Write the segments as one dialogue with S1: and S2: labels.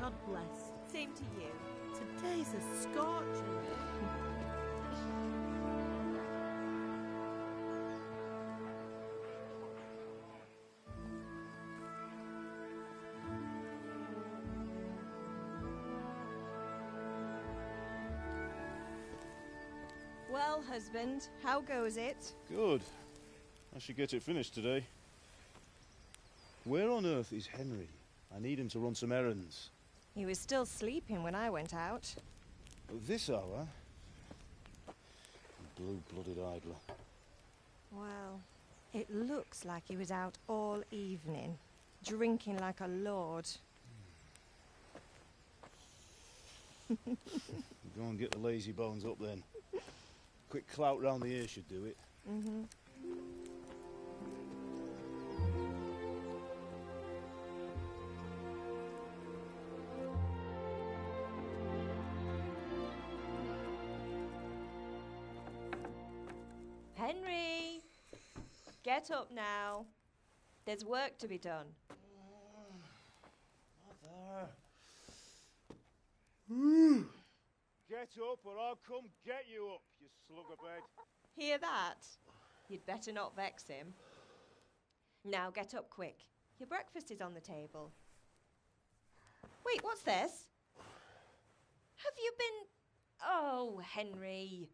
S1: God bless.
S2: Same to you.
S1: Today's a scorcher, eh?
S2: Well, husband, how goes it?
S3: Good. I should get it finished today. Where on earth is Henry? I need him to run some errands.
S2: He was still sleeping when I went out.
S3: At this hour? Blue-blooded idler.
S2: Well, it looks like he was out all evening, drinking like a lord.
S3: Go and get the lazy bones up then. Quick clout round the ear should do it.
S2: Mm-hmm. Henry! Get up now. There's work to be done.
S3: Mother. Get up or I'll come get you up, you slugabed.
S2: Hear that? You'd better not vex him. Now get up quick. Your breakfast is on the table. Wait, what's this? Have you been... Oh, Henry.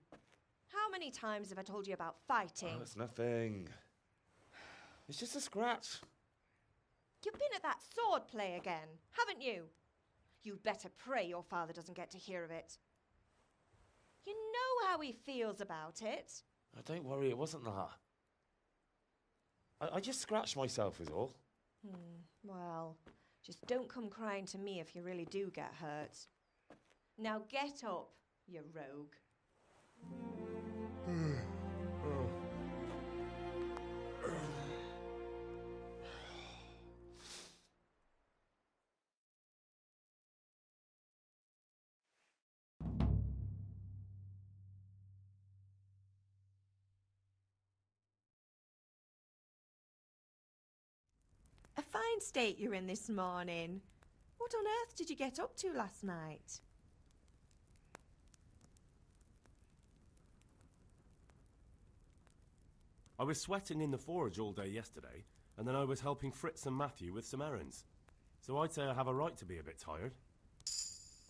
S2: How many times have I told you about fighting?
S4: Oh, it's nothing. It's just a scratch.
S2: You've been at that sword play again, haven't you? You'd better pray your father doesn't get to hear of it. You know how he feels about it.
S4: Oh, don't worry, it wasn't that. I just scratched myself is all.
S2: Well, just don't come crying to me if you really do get hurt. Now get up, you rogue. A fine state you're in this morning. What on earth did you get up to last night?
S5: I was sweating in the forge all day yesterday, and then I was helping Fritz and Matthew with some errands. So I'd say I have a right to be a bit tired.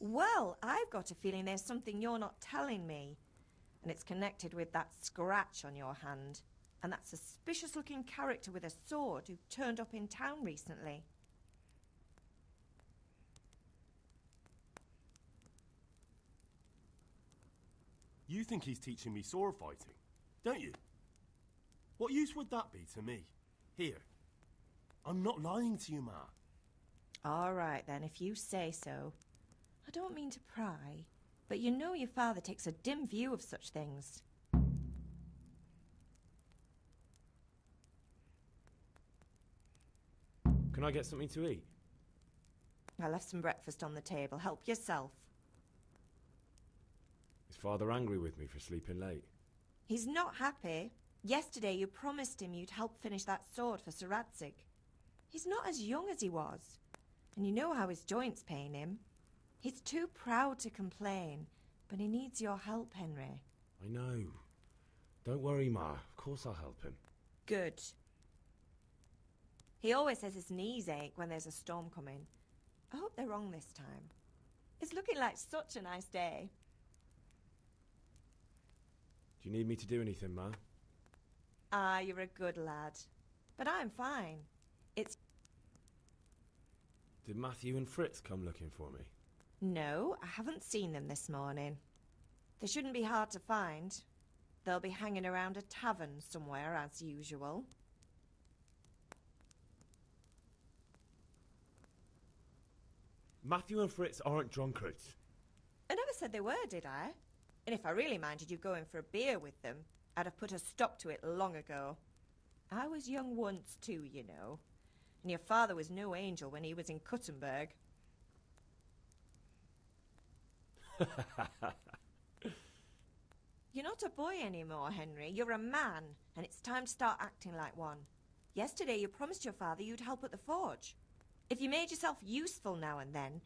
S2: Well, I've got a feeling there's something you're not telling me. And it's connected with that scratch on your hand. And that suspicious-looking character with a sword who turned up in town recently.
S5: You think he's teaching me sword fighting, don't you? What use would that be to me? Here. I'm not lying to you, Ma.
S2: All right, then, if you say so. I don't mean to pry, but you know your father takes a dim view of such things.
S4: Can I get something to eat?
S2: I left some breakfast on the table. Help yourself.
S4: Is Father angry with me for sleeping late?
S2: He's not happy. Yesterday you promised him you'd help finish that sword for Sir Radzig. He's not as young as he was. And you know how his joints pain him. He's too proud to complain, but he needs your help, Henry.
S4: I know. Don't worry, Ma. Of course I'll help him.
S2: Good. He always says his knees ache when there's a storm coming. I hope they're wrong this time. It's looking like such a nice day.
S4: Do you need me to do anything, Ma?
S2: Ah, you're a good lad. But I'm fine. It's...
S4: Did Matthew and Fritz come looking for me?
S2: No, I haven't seen them this morning. They shouldn't be hard to find. They'll be hanging around a tavern somewhere, as usual.
S4: Matthew and Fritz aren't drunkards.
S2: I never said they were, did I? And if I really minded you going for a beer with them, I'd have put a stop to it long ago. I was young once too, you know. And your father was no angel when he was in Kuttenberg. You're not a boy anymore, Henry. You're a man, and it's time to start acting like one. Yesterday you promised your father you'd help at the forge. If you made yourself useful now and then,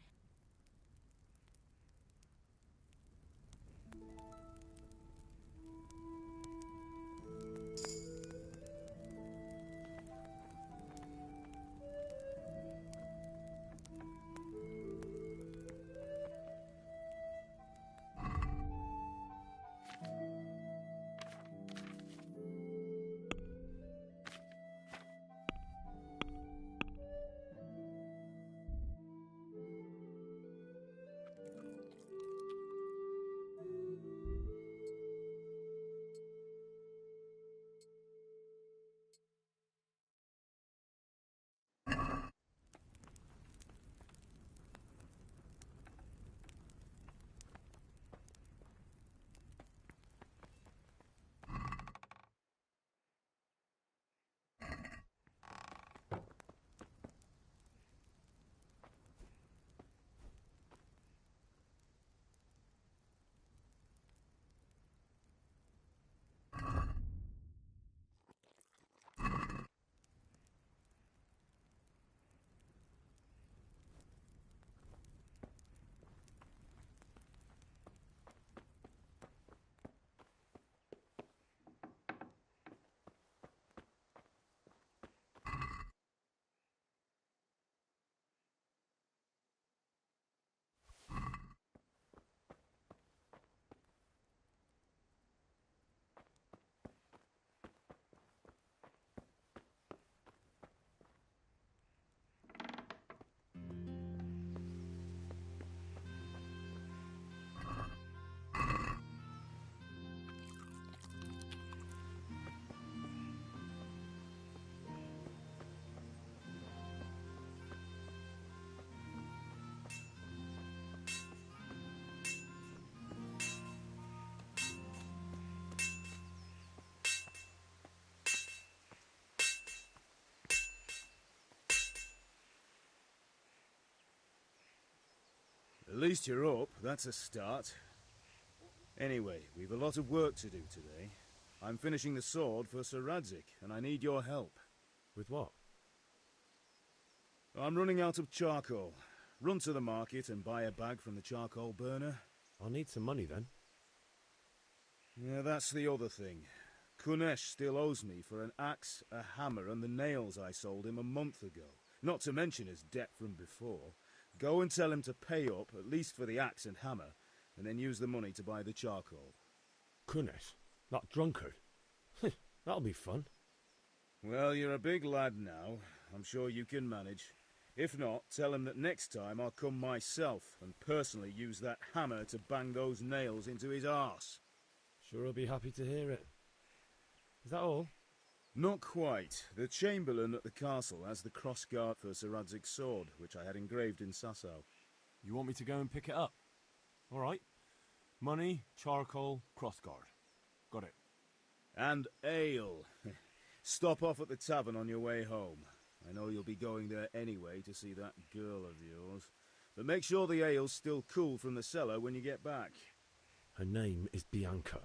S3: least you're up. That's a start. Anyway, we've a lot of work to do today. I'm finishing the sword for Sir Radzig, and I need your help.
S4: With what?
S3: I'm running out of charcoal. Run to the market and buy a bag from the charcoal burner.
S4: I'll need some money then.
S3: Yeah, that's the other thing. Kunesh still owes me for an axe, a hammer, and the nails I sold him a month ago. Not to mention his debt from before. Go and tell him to pay up, at least for the axe and hammer, and then use the money to buy the charcoal.
S4: Kunesh? That drunkard? That'll be fun.
S3: Well, you're a big lad now. I'm sure you can manage. If not, tell him that next time I'll come myself and personally use that hammer to bang those nails into his arse.
S4: Sure I'll be happy to hear it. Is that all?
S3: Not quite. The Chamberlain at the castle has the crossguard for Sir Radzig's sword, which I had engraved in Sasau.
S5: You want me to go and pick it up? All right. Money, charcoal, crossguard. Got it.
S3: And ale. Stop off at the tavern on your way home. I know you'll be going there anyway to see that girl of yours. But make sure the ale's still cool from the cellar when you get back.
S4: Her name is Bianca.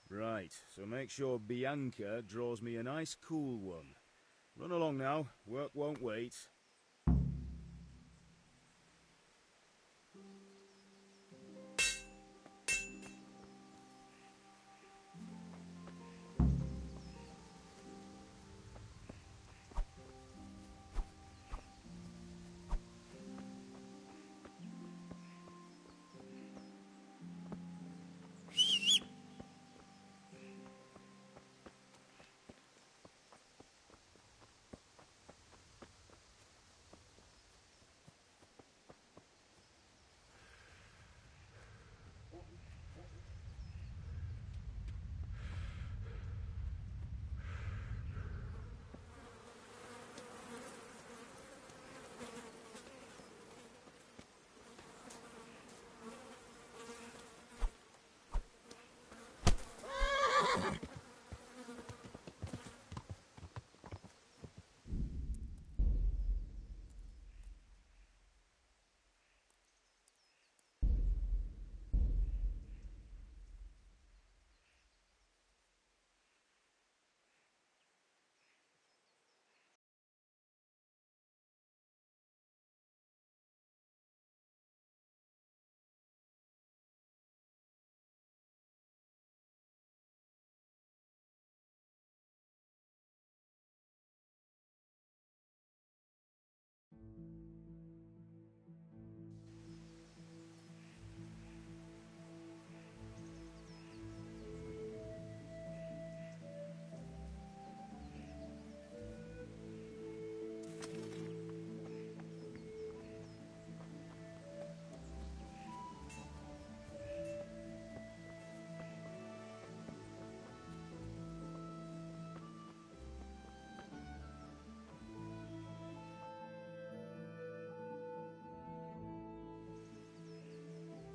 S3: Right, so make sure Bianca draws me a nice cool one. Run along now, work won't wait.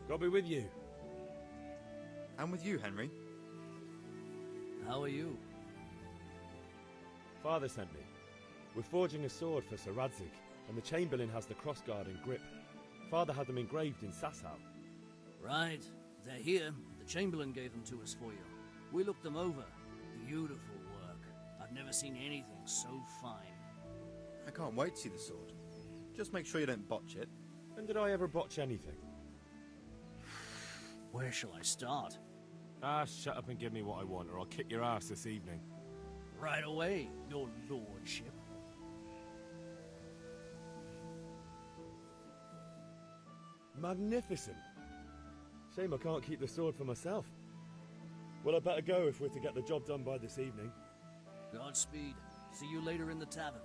S4: God be with you.
S6: And with you, Henry.
S7: How are you?
S4: Father sent me. We're forging a sword for Sir Radzig, and the Chamberlain has the crossguard and grip. Father had them engraved in Sasau.
S7: Right. They're here. The Chamberlain gave them to us for you. We looked them over. Beautiful work. I've never seen anything so fine.
S6: I can't wait to see the sword. Just make sure you don't botch it.
S4: When did I ever botch anything?
S7: Where shall I start?
S5: Shut up and give me what I want, or I'll kick your ass this evening.
S7: Right away, your lordship.
S4: Magnificent. Shame I can't keep the sword for myself. Well, I'd better go if we're to get the job done by this evening.
S7: Godspeed. See you later in the tavern.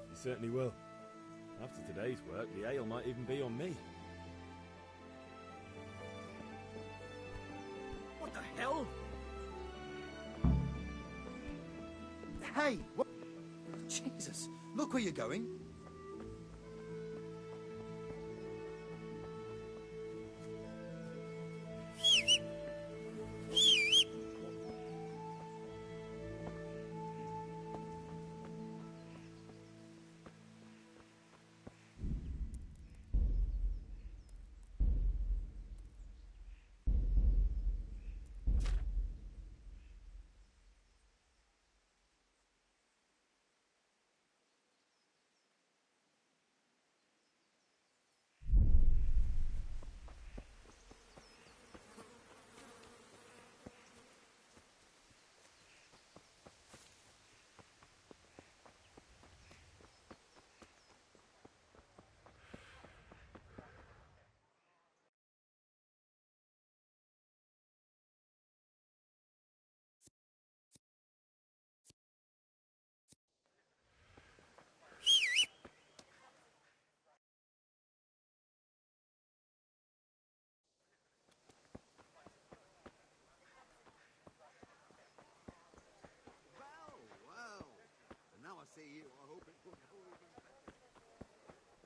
S4: You certainly will. After today's work, the ale might even be on me.
S7: What the hell?
S6: Hey! What? Jesus! Look where you're going.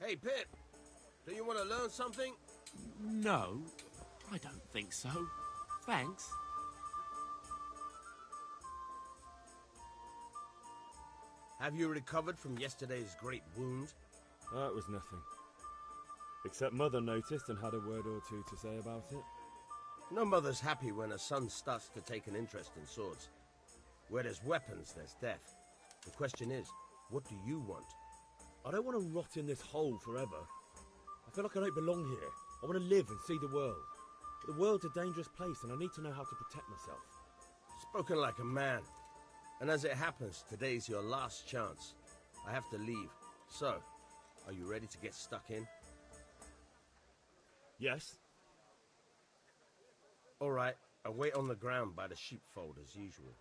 S8: Hey, Pip, do you want to learn something?
S5: No, I don't think so. Thanks.
S8: Have you recovered from yesterday's great wound?
S4: It was nothing. Except Mother noticed and had a word or two to say about it.
S8: No mother's happy when her son starts to take an interest in swords. Where there's weapons, there's death. The question is, what do you want?
S4: I don't want to rot in this hole forever. I feel like I don't belong here. I want to live and see the world. The world's a dangerous place and I need to know how to protect myself.
S8: Spoken like a man. And as it happens, today's your last chance. I have to leave. So, are you ready to get stuck in?
S4: Yes.
S8: All right, I'll wait on the ground by the sheepfold as usual.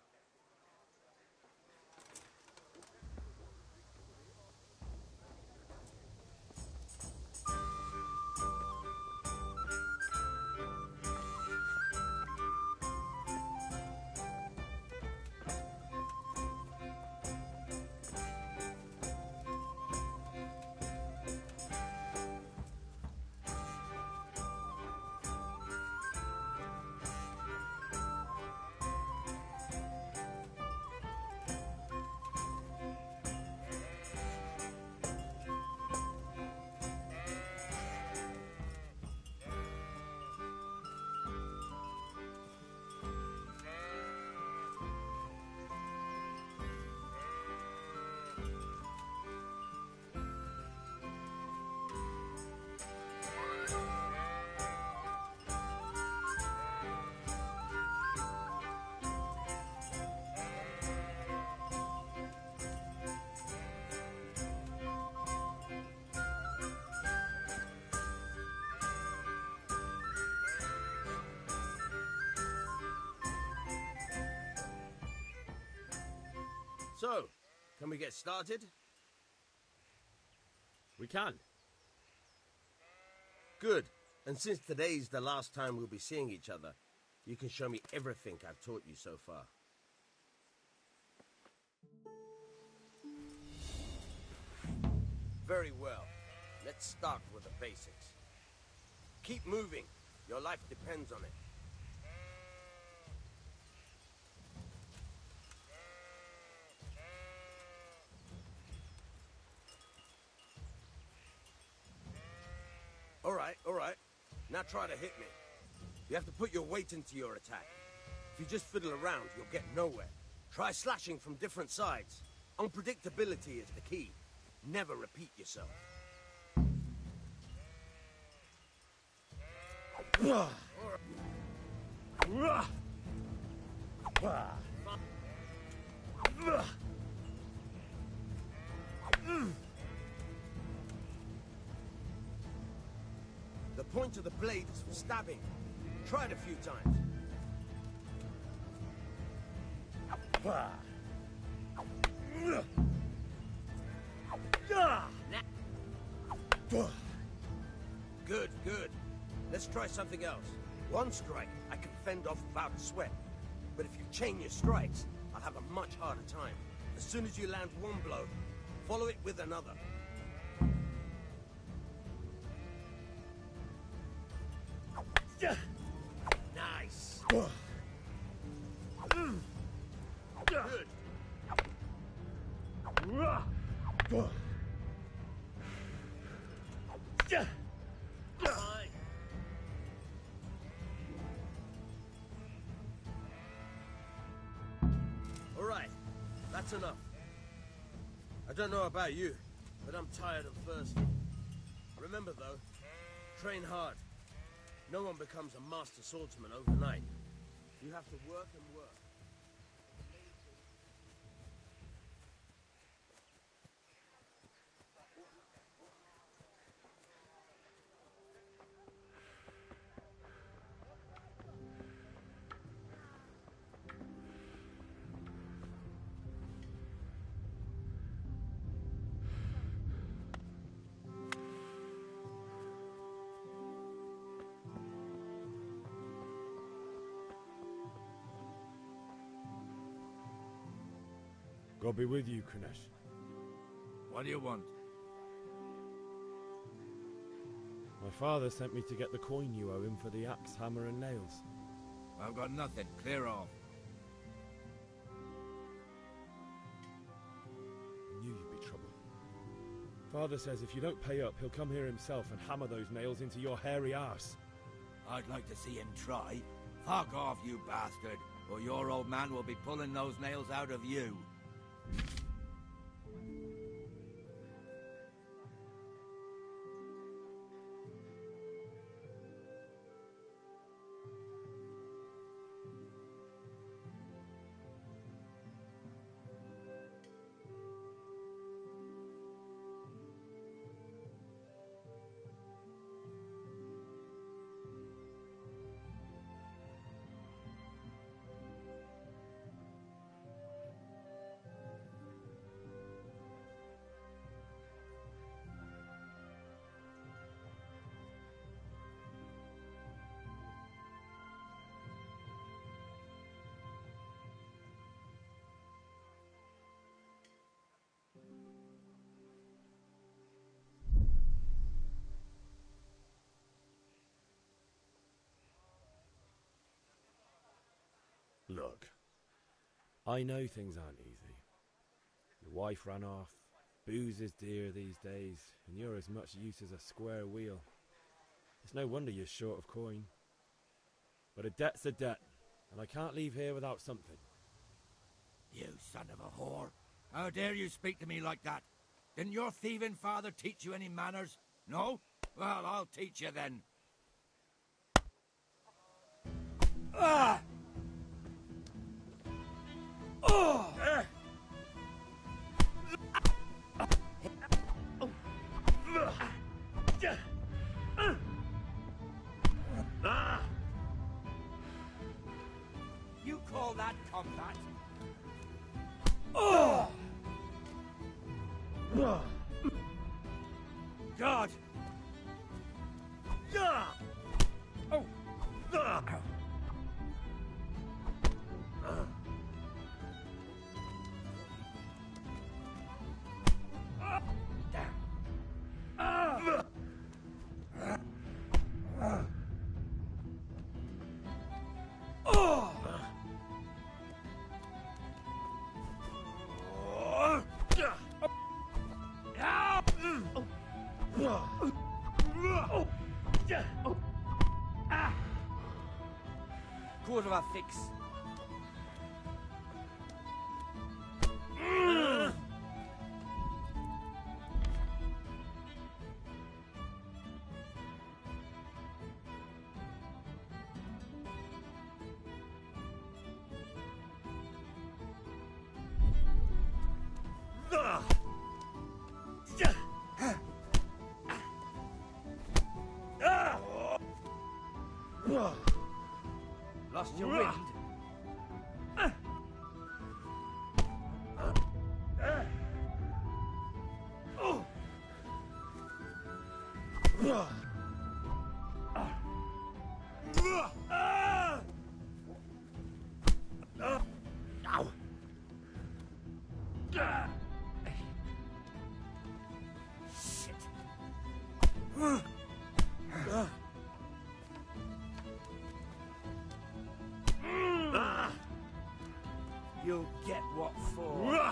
S8: So, can we get started?
S4: We can.
S8: Good. And since today's the last time we'll be seeing each other, you can show me everything I've taught you so far. Very well. Let's start with the basics. Keep moving. Your life depends on it. All right. Now try to hit me. You have to put your weight into your attack. If you just fiddle around, you'll get nowhere. Try slashing from different sides. Unpredictability is the key. Never repeat yourself. The point of the blade is for stabbing. Try it a few times. Good, good. Let's try something else. One strike, I can fend off without a sweat. But if you chain your strikes, I'll have a much harder time. As soon as you land one blow, follow it with another. Nice. Good. Fine. All right, that's enough. I don't know about you, but I'm tired and thirsty. Remember though, train hard. No one becomes a master swordsman overnight. You have to work and work.
S3: God be with you, Kunesh.
S6: What do you want?
S4: My father sent me to get the coin you owe him for the axe, hammer and nails.
S9: I've got nothing. Clear off.
S4: I knew you'd be trouble. Father says if you don't pay up, he'll come here himself and hammer those nails into your hairy arse.
S9: I'd like to see him try. Fuck off, you bastard, or your old man will be pulling those nails out of you.
S4: Look, I know things aren't easy. Your wife ran off, booze is dear these days, and you're as much use as a square wheel. It's no wonder you're short of coin. But a debt's a debt, and I can't leave here without something.
S9: You son of a whore. How dare you speak to me like that? Didn't your thieving father teach you any manners? No? Well, I'll teach you then. Ah! Oh! You call that combat? Oh! God! Oh! Quarter of a fix. Lost your wind? You'll get what for.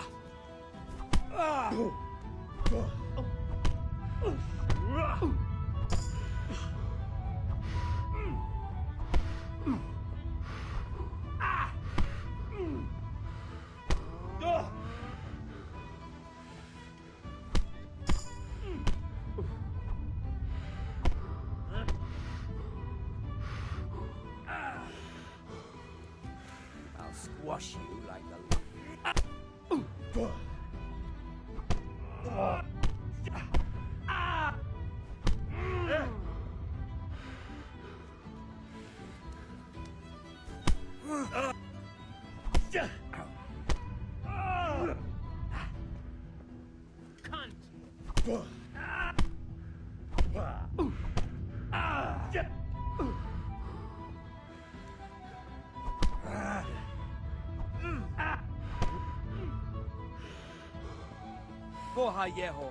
S9: I'll squash you like the... Boha Yeho.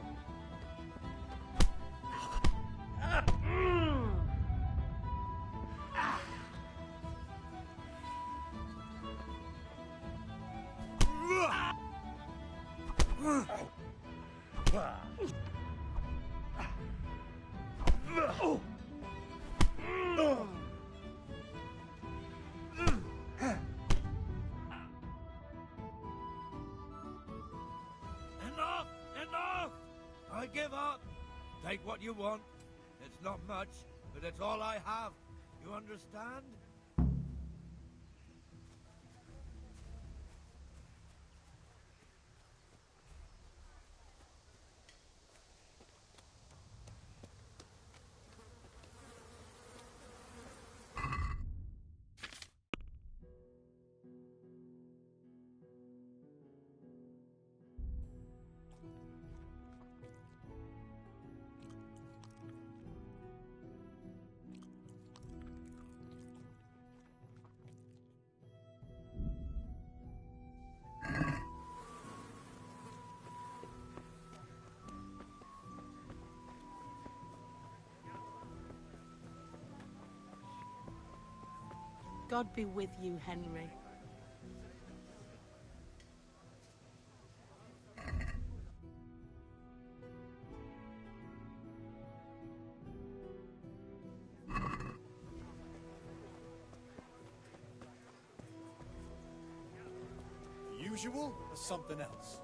S9: Take what you want. It's not much, but it's all I have. You understand?
S1: God be with you, Henry.
S6: Usual or something else?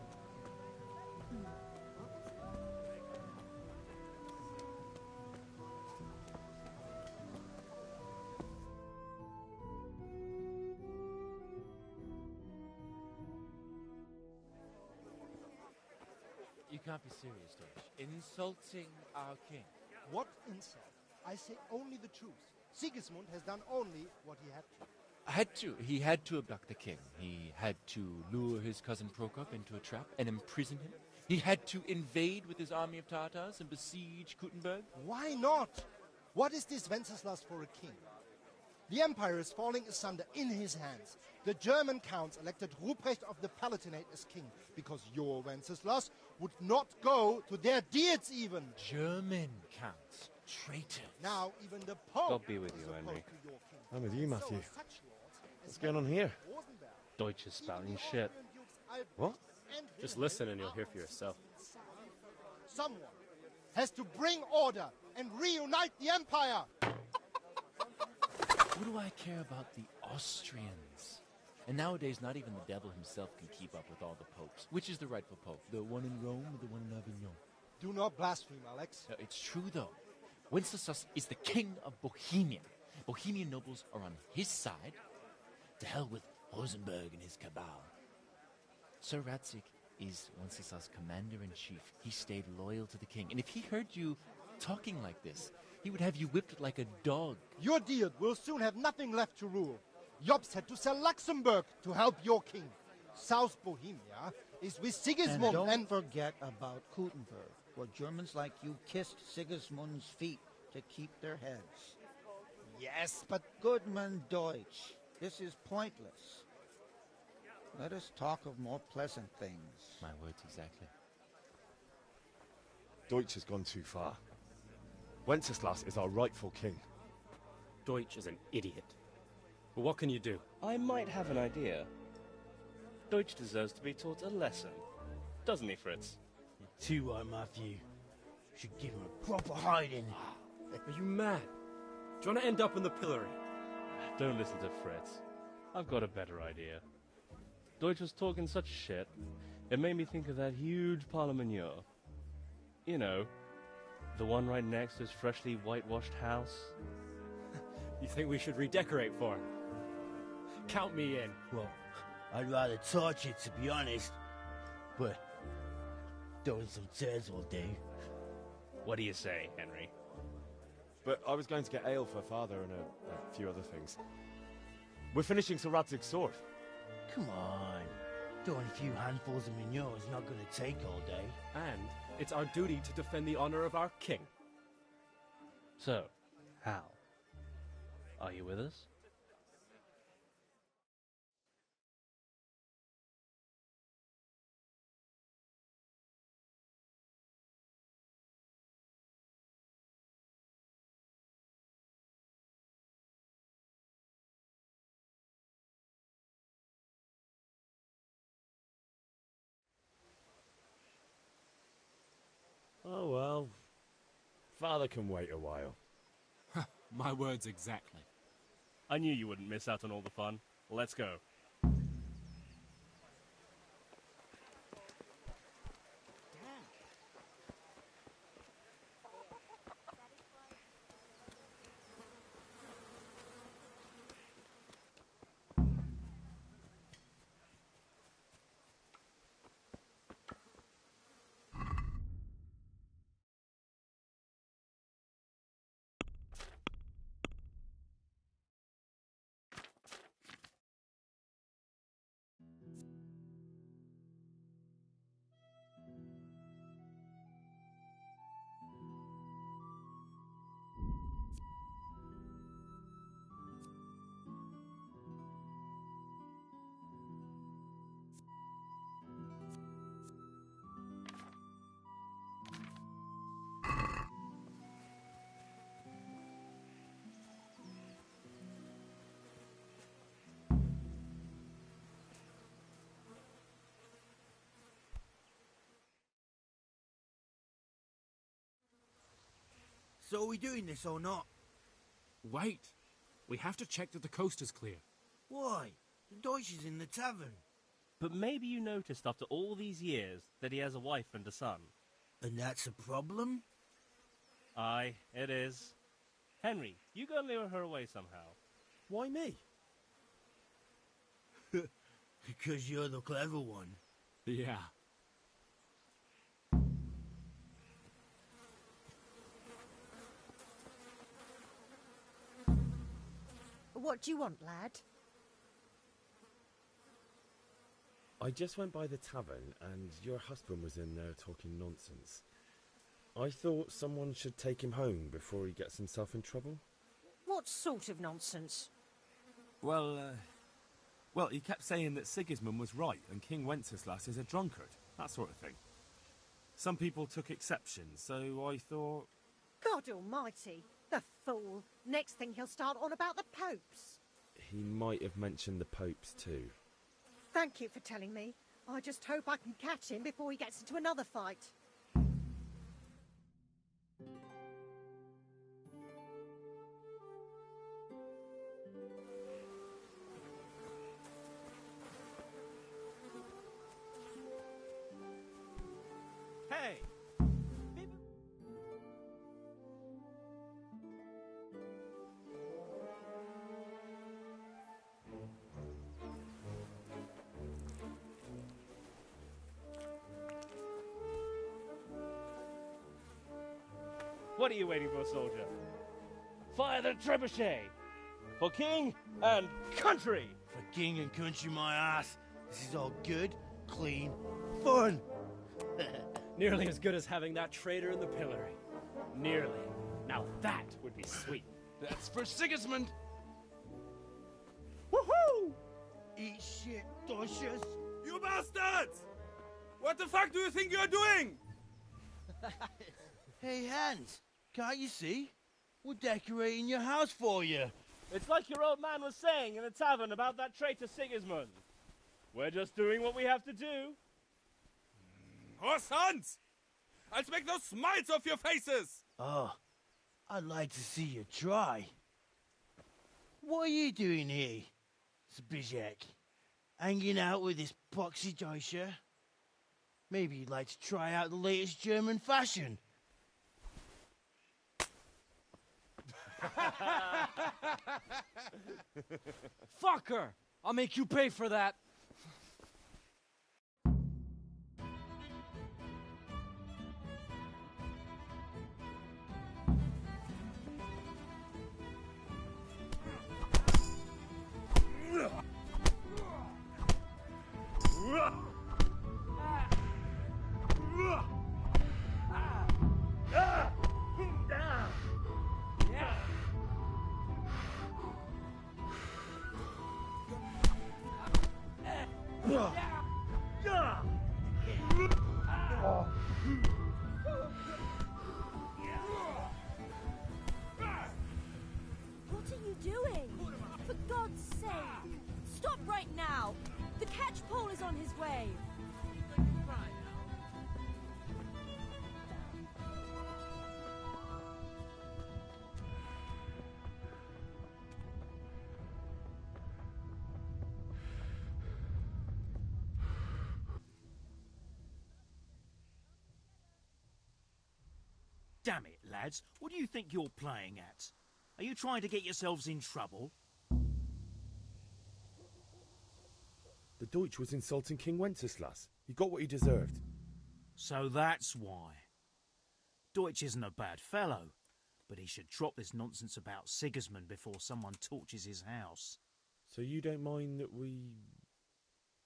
S10: You can't be serious, Deutsch. Insulting our king.
S11: What insult? I say only the truth. Sigismund has done only what he had to.
S10: He had to abduct the king. He had to lure his cousin Prokop into a trap and imprison him. He had to invade with his army of Tatars and besiege Kuttenberg.
S11: Why not? What is this Wenceslas for a king? The empire is falling asunder in his hands. The German counts elected Ruprecht of the Palatinate as king because your Wenceslas would not go to their deeds even.
S10: German counts. Traitors.
S11: Now even the Pope.
S12: God be with you, Henry.
S4: I'm with you, Matthew. What's going on here?
S12: Deutsch is spouting shit.
S4: What?
S12: Just listen and you'll hear for yourself.
S11: Someone has to bring order and reunite the empire.
S10: What do I care about the Austrians? And nowadays, not even the devil himself can keep up with all the popes. Which is the rightful pope? The one in Rome or the one in Avignon?
S11: Do not blaspheme, Alex.
S10: No, it's true, though. Wenceslas is the king of Bohemia. Bohemian nobles are on his side. To hell with Rosenberg and his cabal. Sir Ratzik is Wenceslas' commander-in-chief. He stayed loyal to the king. And if he heard you talking like this, he would have you whipped like a dog.
S11: Your deed will soon have nothing left to rule. Jobst had to sell Luxembourg to help your king. South Bohemia is with Sigismund
S13: and don't forget about Kuttenberg, where Germans like you kissed Sigismund's feet to keep their heads.
S11: Yes, but...
S13: Goodman Deutsch, this is pointless. Let us talk of more pleasant things.
S10: My words exactly.
S4: Deutsch has gone too far. Wenceslas is our rightful king.
S12: Deutsch is an idiot. But what can you do?
S14: I might have an idea. Deutsch deserves to be taught a lesson. Doesn't he, Fritz?
S15: You're too right, Matthew. Should give him a proper hiding.
S12: Are you mad? Do you want to end up in the pillory?
S14: Don't listen to Fritz. I've got a better idea. Deutsch was talking such shit, it made me think of that huge Parlement. You know, the one right next to his freshly whitewashed house.
S12: You think we should redecorate for him? Count me in.
S15: Well, I'd rather torch it, to be honest. But throwing some tears will do.
S14: What do you say, Henry?
S4: But I was going to get ale for father and a few other things. We're finishing Sir Radzig's sword.
S15: Come on. Throwing a few handfuls of manure is not going to take all day.
S12: And it's our duty to defend the honor of our king.
S14: So, Hal, are you with us?
S4: Oh well. Father can wait a while.
S5: My words exactly.
S14: I knew you wouldn't miss out on all the fun. Let's go.
S9: So are we doing this or not?
S12: Wait. We have to check that the coast is clear.
S9: Why? The Deutsch is in the tavern.
S14: But maybe you noticed after all these years that he has a wife and a son.
S9: And that's a problem?
S14: Aye, it is. Henry, you go and lure her away somehow.
S5: Why me?
S9: Because you're the clever one.
S12: Yeah.
S1: What do you want, lad?
S4: I just went by the tavern and your husband was in there talking nonsense. I thought someone should take him home before he gets himself in trouble.
S1: What sort of nonsense?
S12: Well, he kept saying that Sigismund was right and King Wenceslas is a drunkard, that sort of thing. Some people took exception, so I thought...
S1: God almighty, the fool. Next thing he'll start on about the popes.
S4: He might have mentioned the popes too.
S1: Thank you for telling me. I just hope I can catch him before he gets into another fight.
S12: Hey!
S14: What are you waiting for, soldier? Fire the trebuchet! For king and country!
S15: For king and country, my ass. This is all good, clean, fun.
S12: Nearly as good as having that traitor in the pillory. Nearly. Now that would be sweet.
S10: That's for Sigismund.
S15: Woohoo! Eat shit, Deutsches.
S5: You bastards! What the fuck do you think you're doing?
S15: Hey, Hans, can't you see? We're decorating your house for you.
S14: It's like your old man was saying in the tavern about that traitor Sigismund. We're just doing what we have to do.
S5: Oh, sons! I'll make those smiles off your faces!
S15: Oh, I'd like to see you try. What are you doing here, Zbyszek? Hanging out with this poxy Deutscher? Maybe you'd like to try out the latest German fashion.
S7: Fuck her! I'll make you pay for that.
S16: What are you doing? For God's sake! Stop right now! The catchpole is on his way!
S17: Damn it, lads. What do you think you're playing at? Are you trying to get yourselves in trouble?
S4: The Deutsch was insulting King Wenceslas. He got what he deserved.
S17: So that's why. Deutsch isn't a bad fellow, but he should drop this nonsense about Sigismund before someone torches his house.
S4: So you don't mind that we...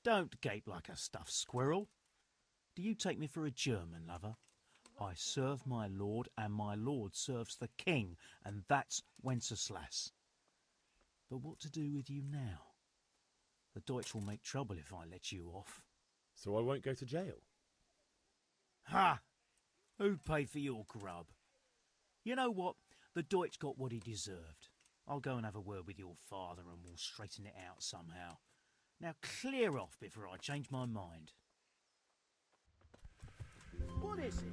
S17: Don't gape like a stuffed squirrel. Do you take me for a German, lover? I serve my lord, and my lord serves the king, and that's Wenceslas. But what to do with you now? The Deutsch will make trouble if I let you off.
S4: So I won't go to jail?
S17: Ha! Who'd pay for your grub? You know what? The Deutsch got what he deserved. I'll go and have a word with your father and we'll straighten it out somehow. Now clear off before I change my mind.
S7: What is it?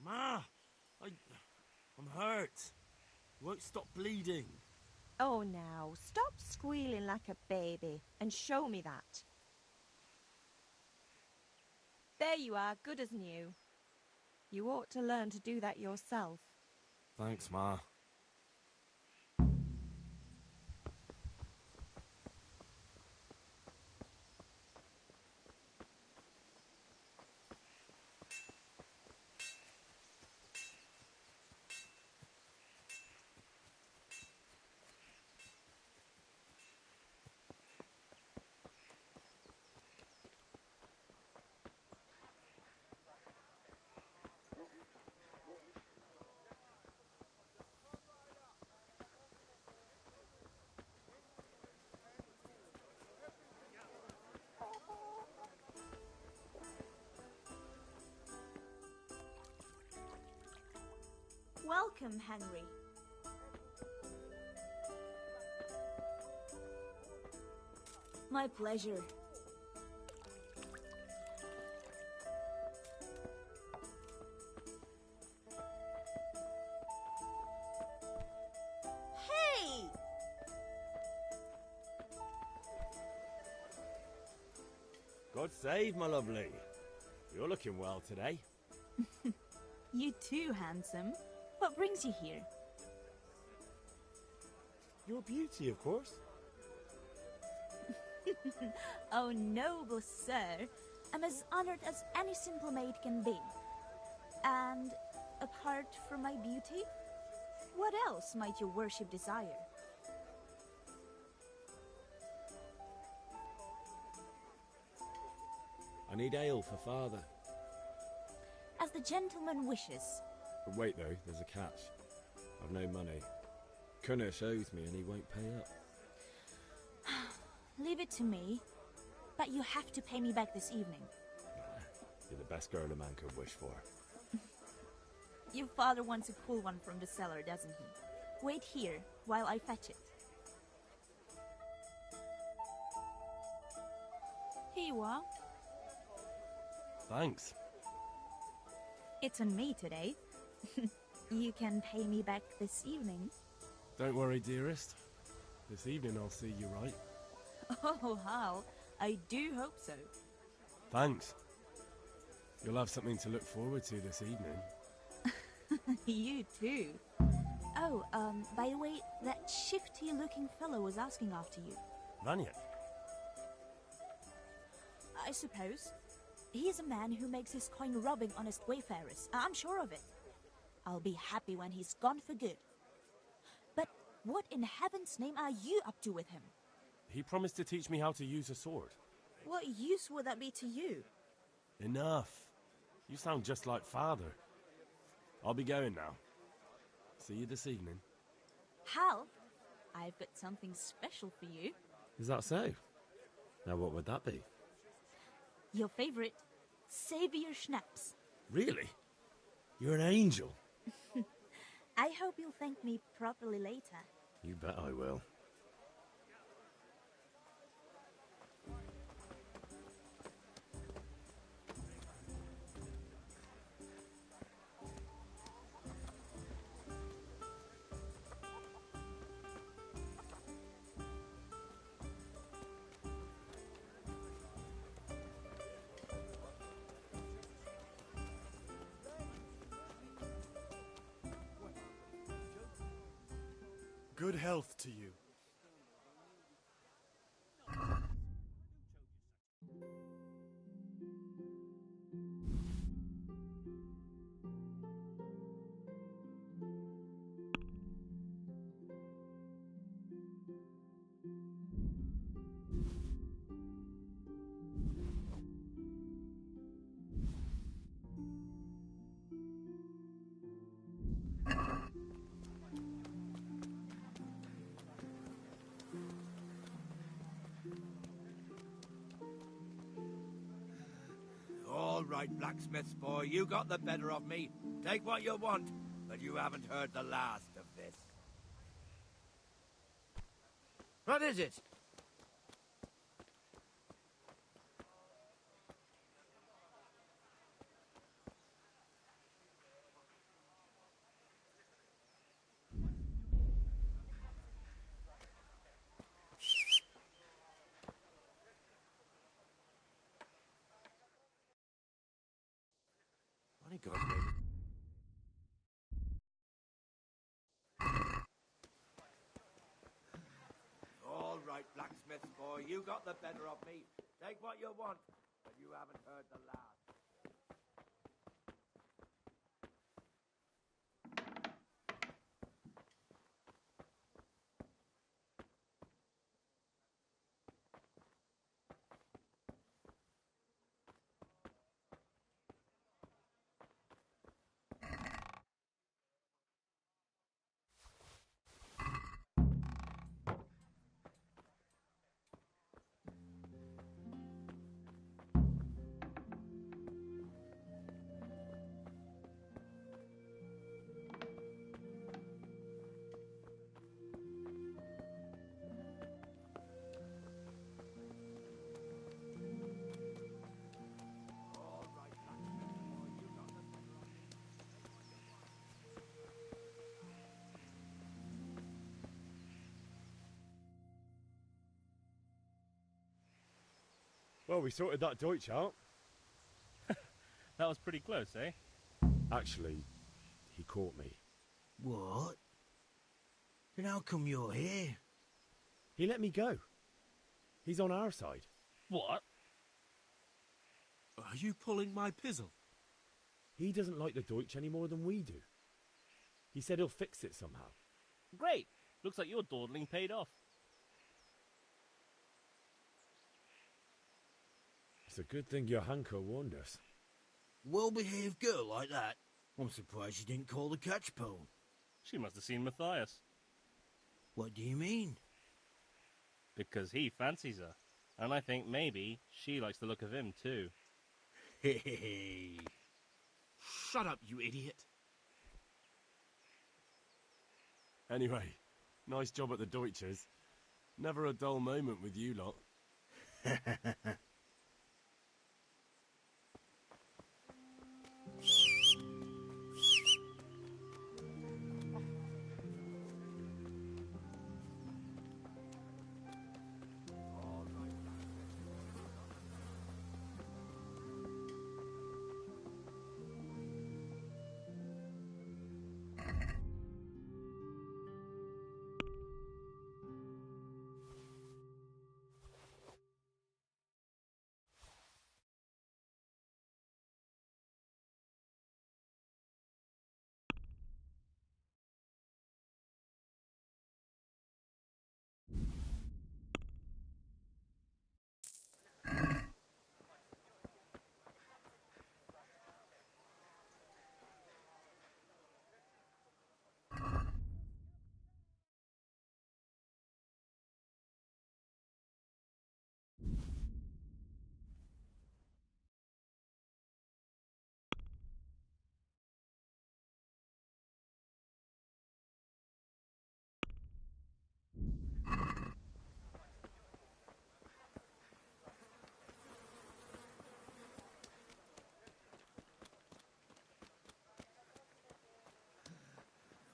S5: Ma! I'm hurt. You won't stop bleeding.
S2: Oh, now, stop squealing like a baby and show me that. There you are, good as new. You ought to learn to do that yourself.
S5: Thanks, Ma.
S16: Welcome, Henry. My pleasure. Hey!
S4: God save, my lovely. You're looking well today.
S16: You too, handsome. What brings you here?
S4: Your beauty, of course.
S16: Oh, noble sir. I'm as honored as any simple maid can be. And apart from my beauty, what else might your worship desire?
S4: I need ale for father.
S16: As the gentleman wishes.
S4: But wait though, there's a catch. I've no money. Kunesh owes me and he won't pay up.
S16: Leave it to me. But you have to pay me back this evening.
S4: You're the best girl a man could wish for.
S16: Your father wants to pull one from the cellar, doesn't he? Wait here while I fetch it. Here you are.
S5: Thanks.
S16: It's on me today. You can pay me back this evening.
S5: Don't worry, dearest. This evening I'll see you right.
S16: Oh, Hal. I do hope so.
S5: Thanks. You'll have something to look forward to this evening.
S16: You too. Oh, by the way, that shifty-looking fellow was asking after you.
S5: Vanya?
S16: I suppose. He is a man who makes his coin robbing honest wayfarers. I'm sure of it. I'll be happy when he's gone for good. But what in heaven's name are you up to with him?
S5: He promised to teach me how to use a sword.
S16: What use would that be to you?
S5: Enough. You sound just like father. I'll be going now. See you this evening.
S16: Hal, I've got something special for you.
S4: Is that so? Now what would that be?
S16: Your favorite, Savior Schnapps.
S4: Really? You're an angel.
S16: I hope you'll thank me properly later.
S4: You bet I will.
S5: Good health to you.
S9: All right, blacksmith's boy, you got the better of me. Take what you want, but you haven't heard the last of this. What is it?
S5: My God, baby.
S9: All right, blacksmith boy, you got the better of me. Take what you want, but you haven't heard the last.
S4: Well, we sorted that Deutsch out.
S14: That was pretty close, eh?
S4: Actually, he caught me.
S15: What? Then how come you're here?
S4: He let me go. He's on our side.
S14: What?
S12: Are you pulling my pizzle?
S4: He doesn't like the Deutsch any more than we do. He said he'll fix it somehow.
S14: Great! Looks like your dawdling paid off.
S4: It's a good thing your Hanko warned us.
S15: Well-behaved girl like that? I'm surprised she didn't call the catch pole.
S14: She must have seen Matthias.
S15: What do you mean?
S14: Because he fancies her. And I think maybe she likes the look of him too.
S15: Hey.
S12: Shut up, you idiot. Anyway, nice job at the Deutsches. Never a dull moment with you lot.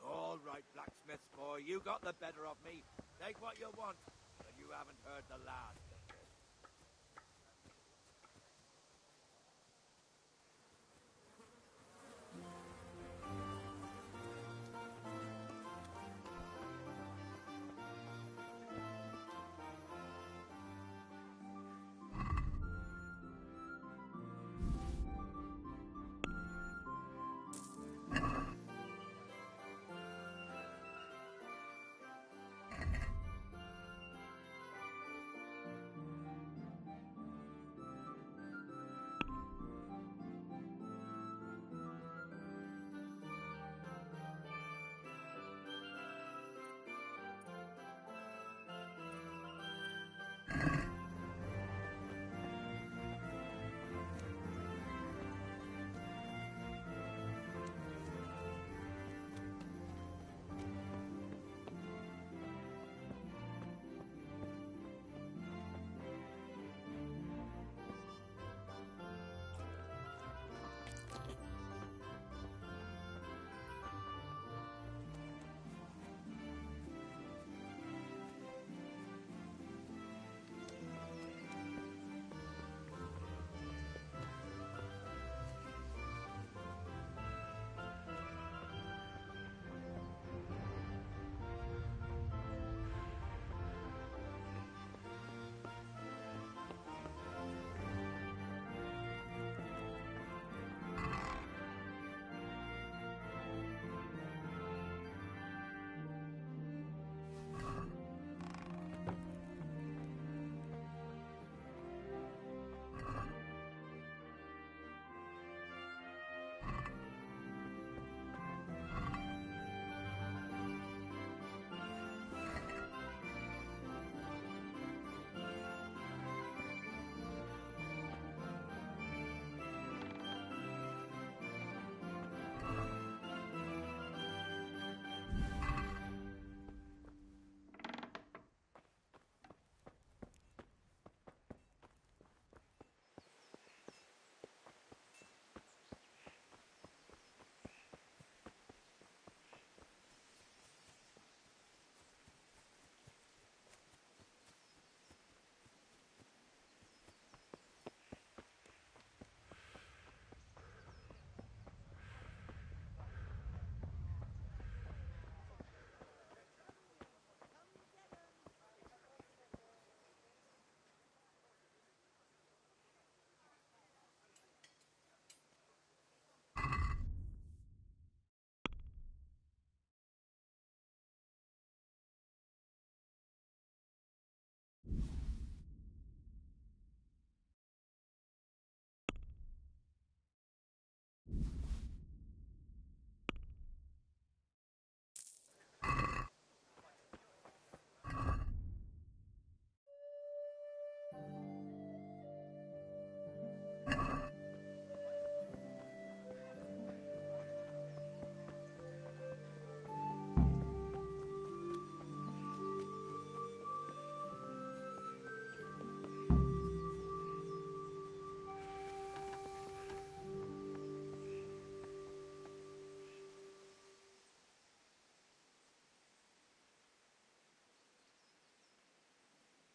S9: All right, blacksmith boy, you got the better of me. Take what you want, but you haven't heard the last.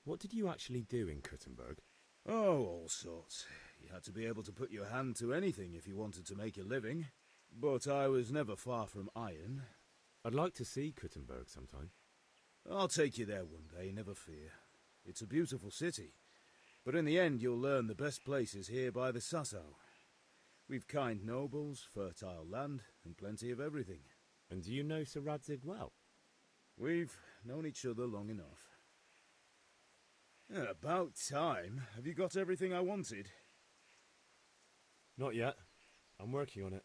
S4: What did you actually do in Kuttenberg?
S3: Oh, all sorts. You had to be able to put your hand to anything if you wanted to make a living. But I was never far from iron.
S4: I'd like to see Kuttenberg sometime.
S3: I'll take you there one day, never fear. It's a beautiful city. But in the end, you'll learn the best places here by the Sassau. We've kind nobles, fertile land, and plenty of everything.
S4: And do you know Sir Radzig well?
S3: We've known each other long enough. About time. Have you got everything I wanted?
S4: Not yet. I'm working on it.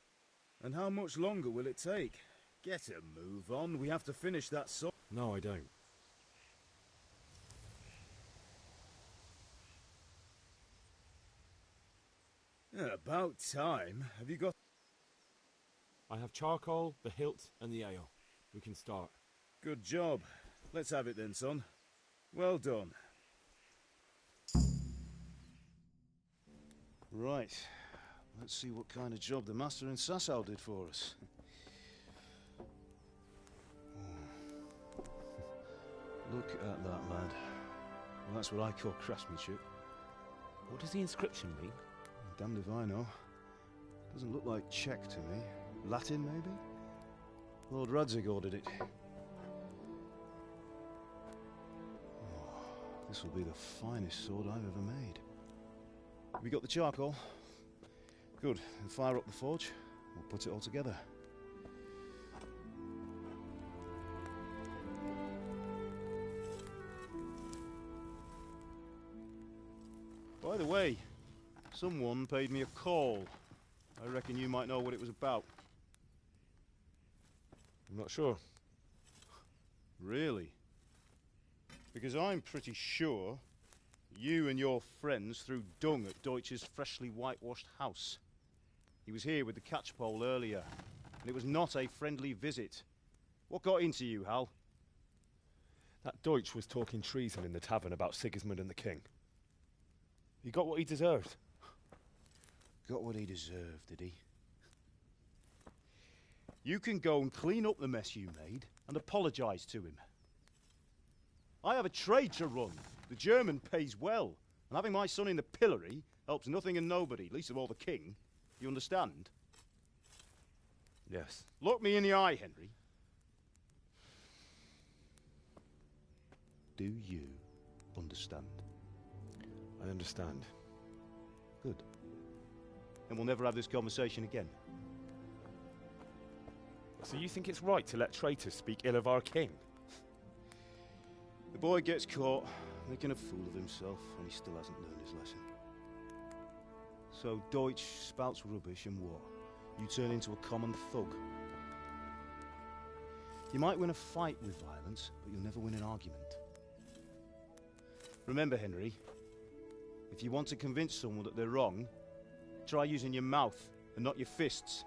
S3: And how much longer will it take? Get a move on. We have to finish that song.
S4: No, I don't.
S3: About time. Have you got...
S4: I have charcoal, the hilt, and the ale. We can start.
S3: Good job. Let's have it then, son. Well done. Right. Let's see what kind of job the master in Sassau did for us. Look at that, lad. Well, that's what I call craftsmanship.
S4: What does the inscription mean?
S3: Damned if I know. Doesn't look like Czech to me. Latin, maybe? Lord Radzig ordered it. Oh, this will be the finest sword I've ever made. We got the charcoal? Good. Then fire up the forge. We'll put it all together. By the way, someone paid me a call. I reckon you might know what it was about.
S4: I'm not sure.
S3: Really? Because I'm pretty sure you and your friends threw dung at Deutsch's freshly whitewashed house. He was here with the catchpole earlier, and it was not a friendly visit. What got into you, Hal?
S4: That Deutsch was talking treason in the tavern about Sigismund and the king. He got what he deserved.
S3: Got what he deserved, did he? You can go and clean up the mess you made and apologise to him. I have a trade to run. The German pays well, and having my son in the pillory helps nothing and nobody, least of all the king. You understand?
S4: Yes.
S3: Look me in the eye, Henry. Do you understand?
S4: I understand.
S3: Good. And we'll never have this conversation again.
S4: So you think it's right to let traitors speak ill of our king?
S3: The boy gets caught, making a fool of himself, and he still hasn't learned his lesson. So Deutsch spouts rubbish, and what? You turn into a common thug. You might win a fight with violence, but you'll never win an argument. Remember, Henry, if you want to convince someone that they're wrong, try using your mouth and not your fists.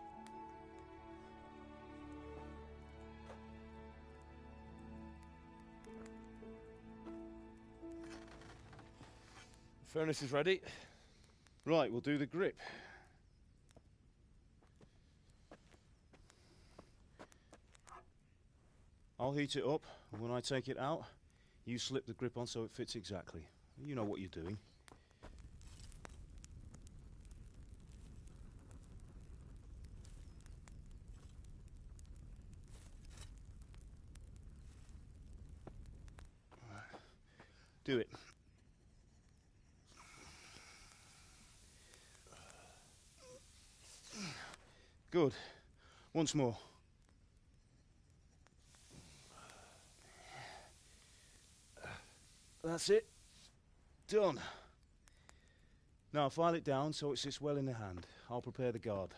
S4: The furnace is ready.
S3: Right, we'll do the grip. I'll heat it up, and when I take it out, you slip the grip on so it fits exactly. You know what you're doing. Do it. Good. Once more. That's it. Done. Now file it down so it sits well in the hand. I'll prepare the guard.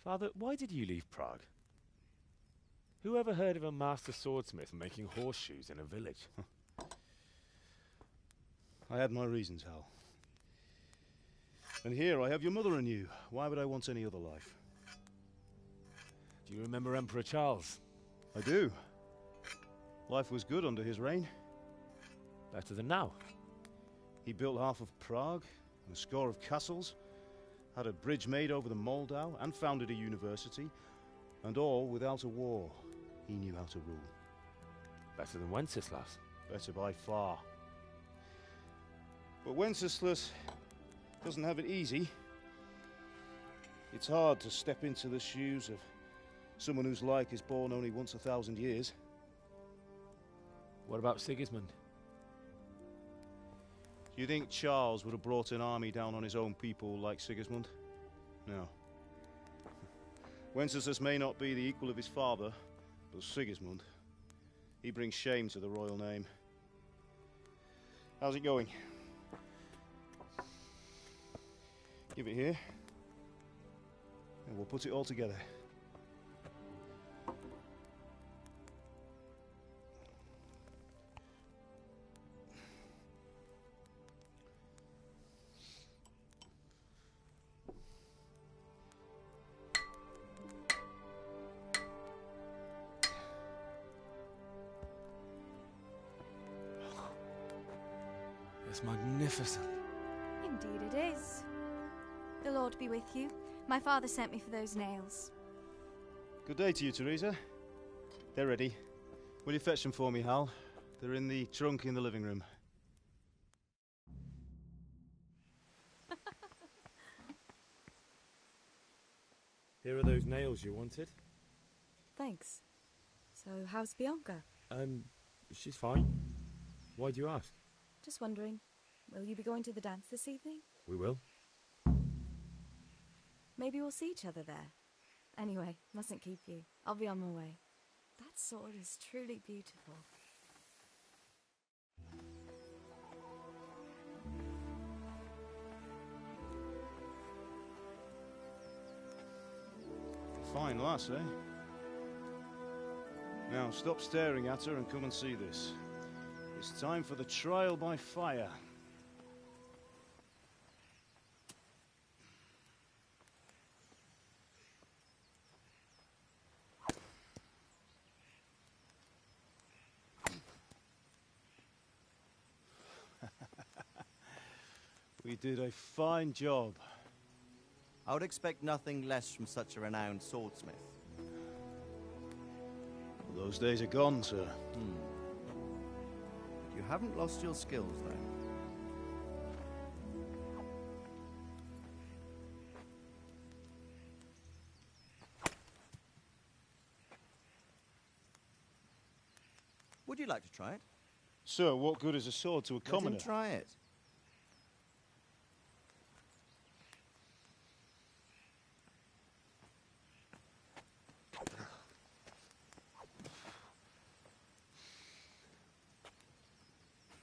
S4: Father, why did you leave Prague? Who ever heard of a master swordsmith making horseshoes in a village?
S3: I had my reasons, Hal. And here I have your mother and you. Why would I want any other life?
S4: Do you remember Emperor Charles?
S3: I do. Life was good under his reign.
S4: Better than now.
S3: He built half of Prague, and a score of castles, had a bridge made over the Moldau, and founded a university, and all without a war. He knew how to rule.
S4: Better than Wenceslas.
S3: Better by far. But Wenceslas doesn't have it easy. It's hard to step into the shoes of someone whose like is born only once 1,000 years.
S4: What about Sigismund?
S3: Do you think Charles would have brought an army down on his own people like Sigismund? No. Wenceslas may not be the equal of his father, but Sigismund, he brings shame to the royal name. How's it going? Give it here, and we'll put it all together.
S4: It's magnificent.
S18: Indeed it is. The Lord be with you. My father sent me for those nails.
S3: Good day to you, Teresa. They're ready. Will you fetch them for me, Hal? They're in the trunk in the living room.
S4: Here are those nails you wanted.
S19: Thanks. So, how's Bianca?
S4: She's fine. Why do you ask?
S19: Just wondering, will you be going to the dance this evening?
S4: We will.
S19: Maybe we'll see each other there. Anyway, mustn't keep you. I'll be on my way. That sword is truly beautiful.
S3: Fine lass, eh? Now, stop staring at her and come and see this. It's time for the trial by fire. We did a fine job.
S6: I would expect nothing less from such a renowned swordsmith.
S3: Those days are gone, sir.
S6: You haven't lost your skills, though. Would you like to try it?
S3: Sir, what good is a sword to a commoner?
S6: Let him try it.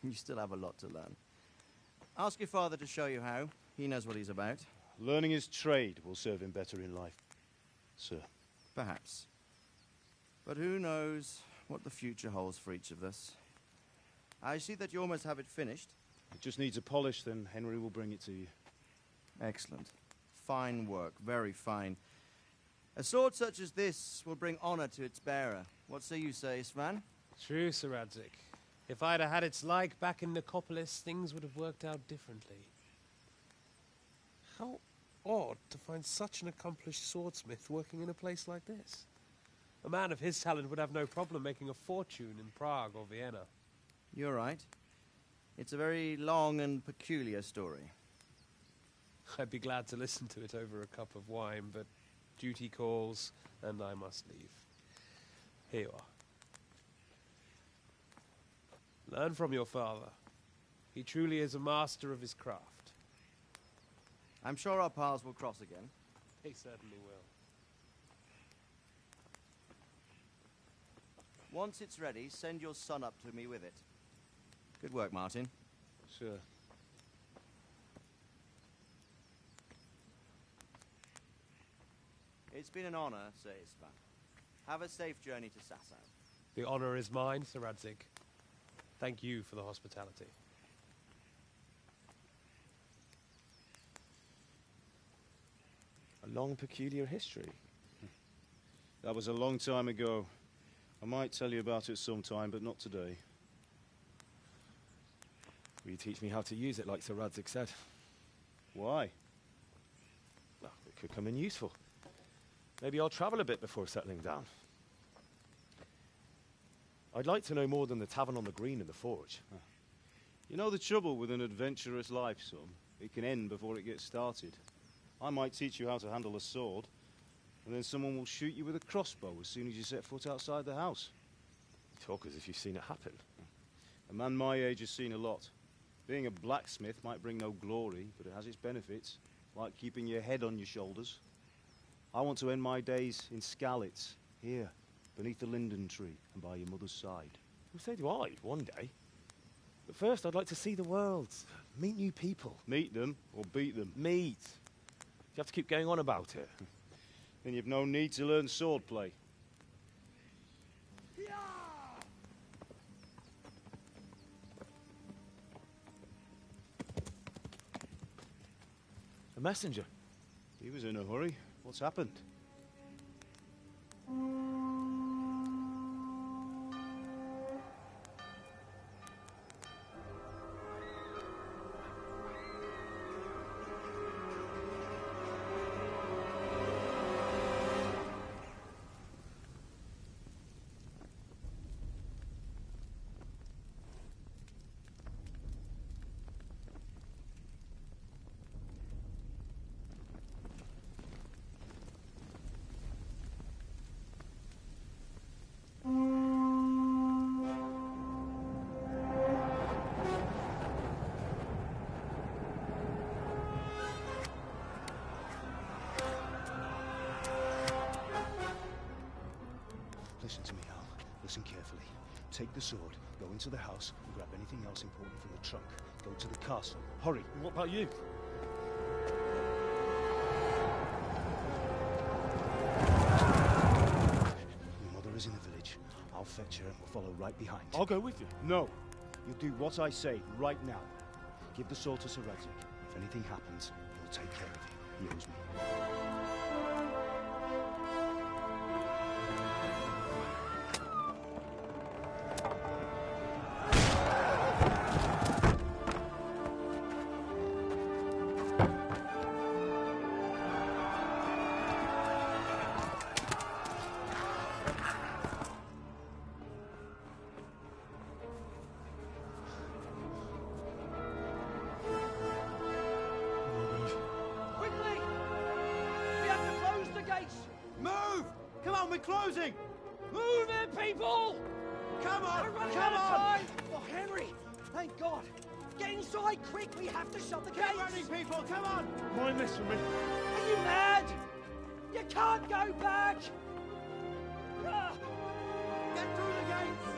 S6: You still have a lot to learn. Ask your father to show you how. He knows what he's about.
S3: Learning his trade will serve him better in life, sir.
S6: Perhaps. But who knows what the future holds for each of us. I see that you almost have it finished.
S3: It just needs a polish, then Henry will bring it to you.
S6: Excellent. Fine work, very fine. A sword such as this will bring honor to its bearer. What say you, Svan?
S20: True, Sir Radzig. If I'd have had its like back in Nicopolis, things would have worked out differently. How odd to find such an accomplished swordsmith working in a place like this. A man of his talent would have no problem making a fortune in Prague or Vienna.
S6: You're right. It's a very long and peculiar story.
S20: I'd be glad to listen to it over a cup of wine, but duty calls, and I must leave. Here you are. Learn from your father. He truly is a master of his craft.
S6: I'm sure our paths will cross again.
S20: He certainly will.
S6: Once it's ready, send your son up to me with it. Good work, Martin.
S3: Sure.
S6: It's been an honor, Sir Istvan. Have a safe journey to Sasau.
S20: The honor is mine, Sir Radzig. Thank you for the hospitality.
S4: A long, peculiar history.
S3: That was a long time ago. I might tell you about it sometime, but not today.
S4: Will you teach me how to use it like Sir Radzig said?
S3: Why?
S4: Well, it could come in useful. Maybe I'll travel a bit before settling down. I'd like to know more than the tavern on the green and the forge.
S3: You know the trouble with an adventurous life, son? It can end before it gets started. I might teach you how to handle a sword, and then someone will shoot you with a crossbow as soon as you set foot outside the house.
S4: You talk as if you've seen it happen.
S3: A man my age has seen a lot. Being a blacksmith might bring no glory, but it has its benefits, like keeping your head on your shoulders. I want to end my days in Skalitz, here, beneath the linden tree and by your mother's side.
S4: Well, so do I, one day. But first, I'd like to see the world, meet new people.
S3: Meet them or beat them?
S4: Meet. You have to keep going on about it.
S3: Then you've no need to learn swordplay.
S4: A messenger.
S3: He was in a hurry. What's happened? Listen to me, Hal. Listen carefully. Take the sword, go into the house, and grab anything else important from the trunk. Go to the castle. Hurry.
S4: What about you?
S3: Your mother is in the village. I'll fetch her and we'll follow right behind.
S4: I'll go with you.
S3: No. You'll do what I say right now. Give the sword to Sir Radzig. If anything happens, he'll take care of you. He owes me.
S8: We're closing!
S7: Move it, people!
S8: Come on!
S7: We're running
S8: Come
S7: out of
S8: on!
S7: time!
S1: Oh, Henry! Thank God! Get inside, quick! We have to shut the gates!
S8: Get running, people! Come on!
S4: Mind this for me.
S1: Are you mad? You can't go back!
S8: Get through the gates!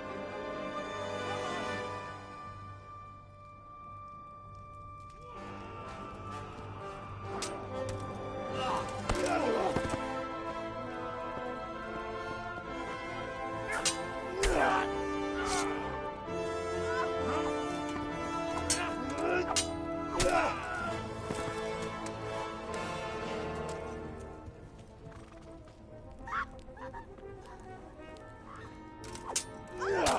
S1: Ah!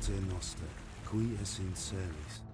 S3: Pater Noster, qui es in celis.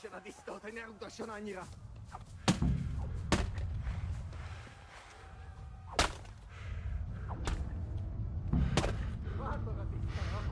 S21: se na distóta neutasson annyira. Vártok a tisztára.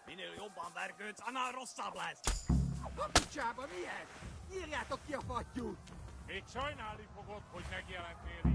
S9: Minél jobban vergődsz, annál rosszabb lesz!
S21: A picsába mi ez? Nyírjátok ki a fattyút!
S22: Még sajnálni fogod, hogy megjelentél itt.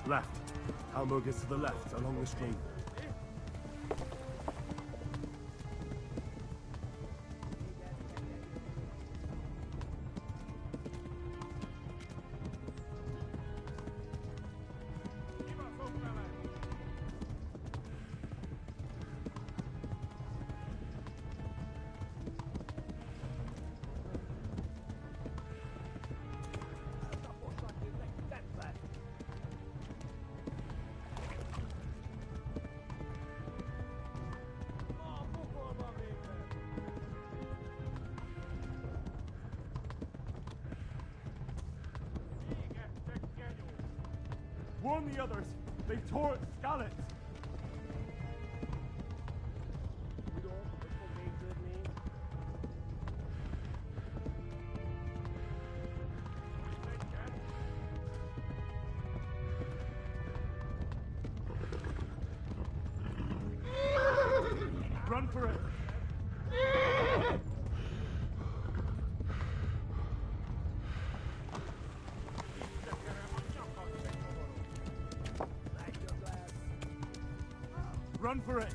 S5: Left. Halmog is to the left, along the stream.
S22: Warn the others. They've tore its scallops. for it! Run for it!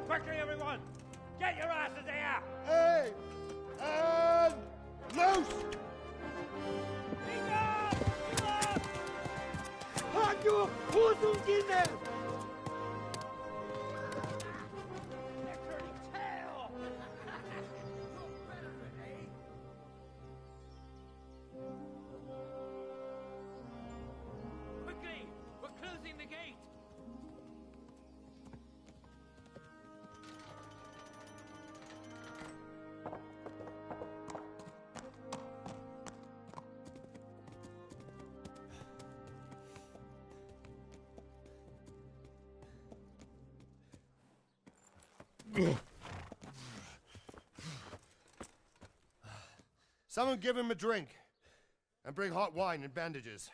S21: Quickly, everyone! Get your asses here! Hey! And loose! Halt your Hosenkinder! They're turning tail!
S9: Quickly! We're closing the gate!
S11: Someone give him a drink. And bring hot wine and bandages.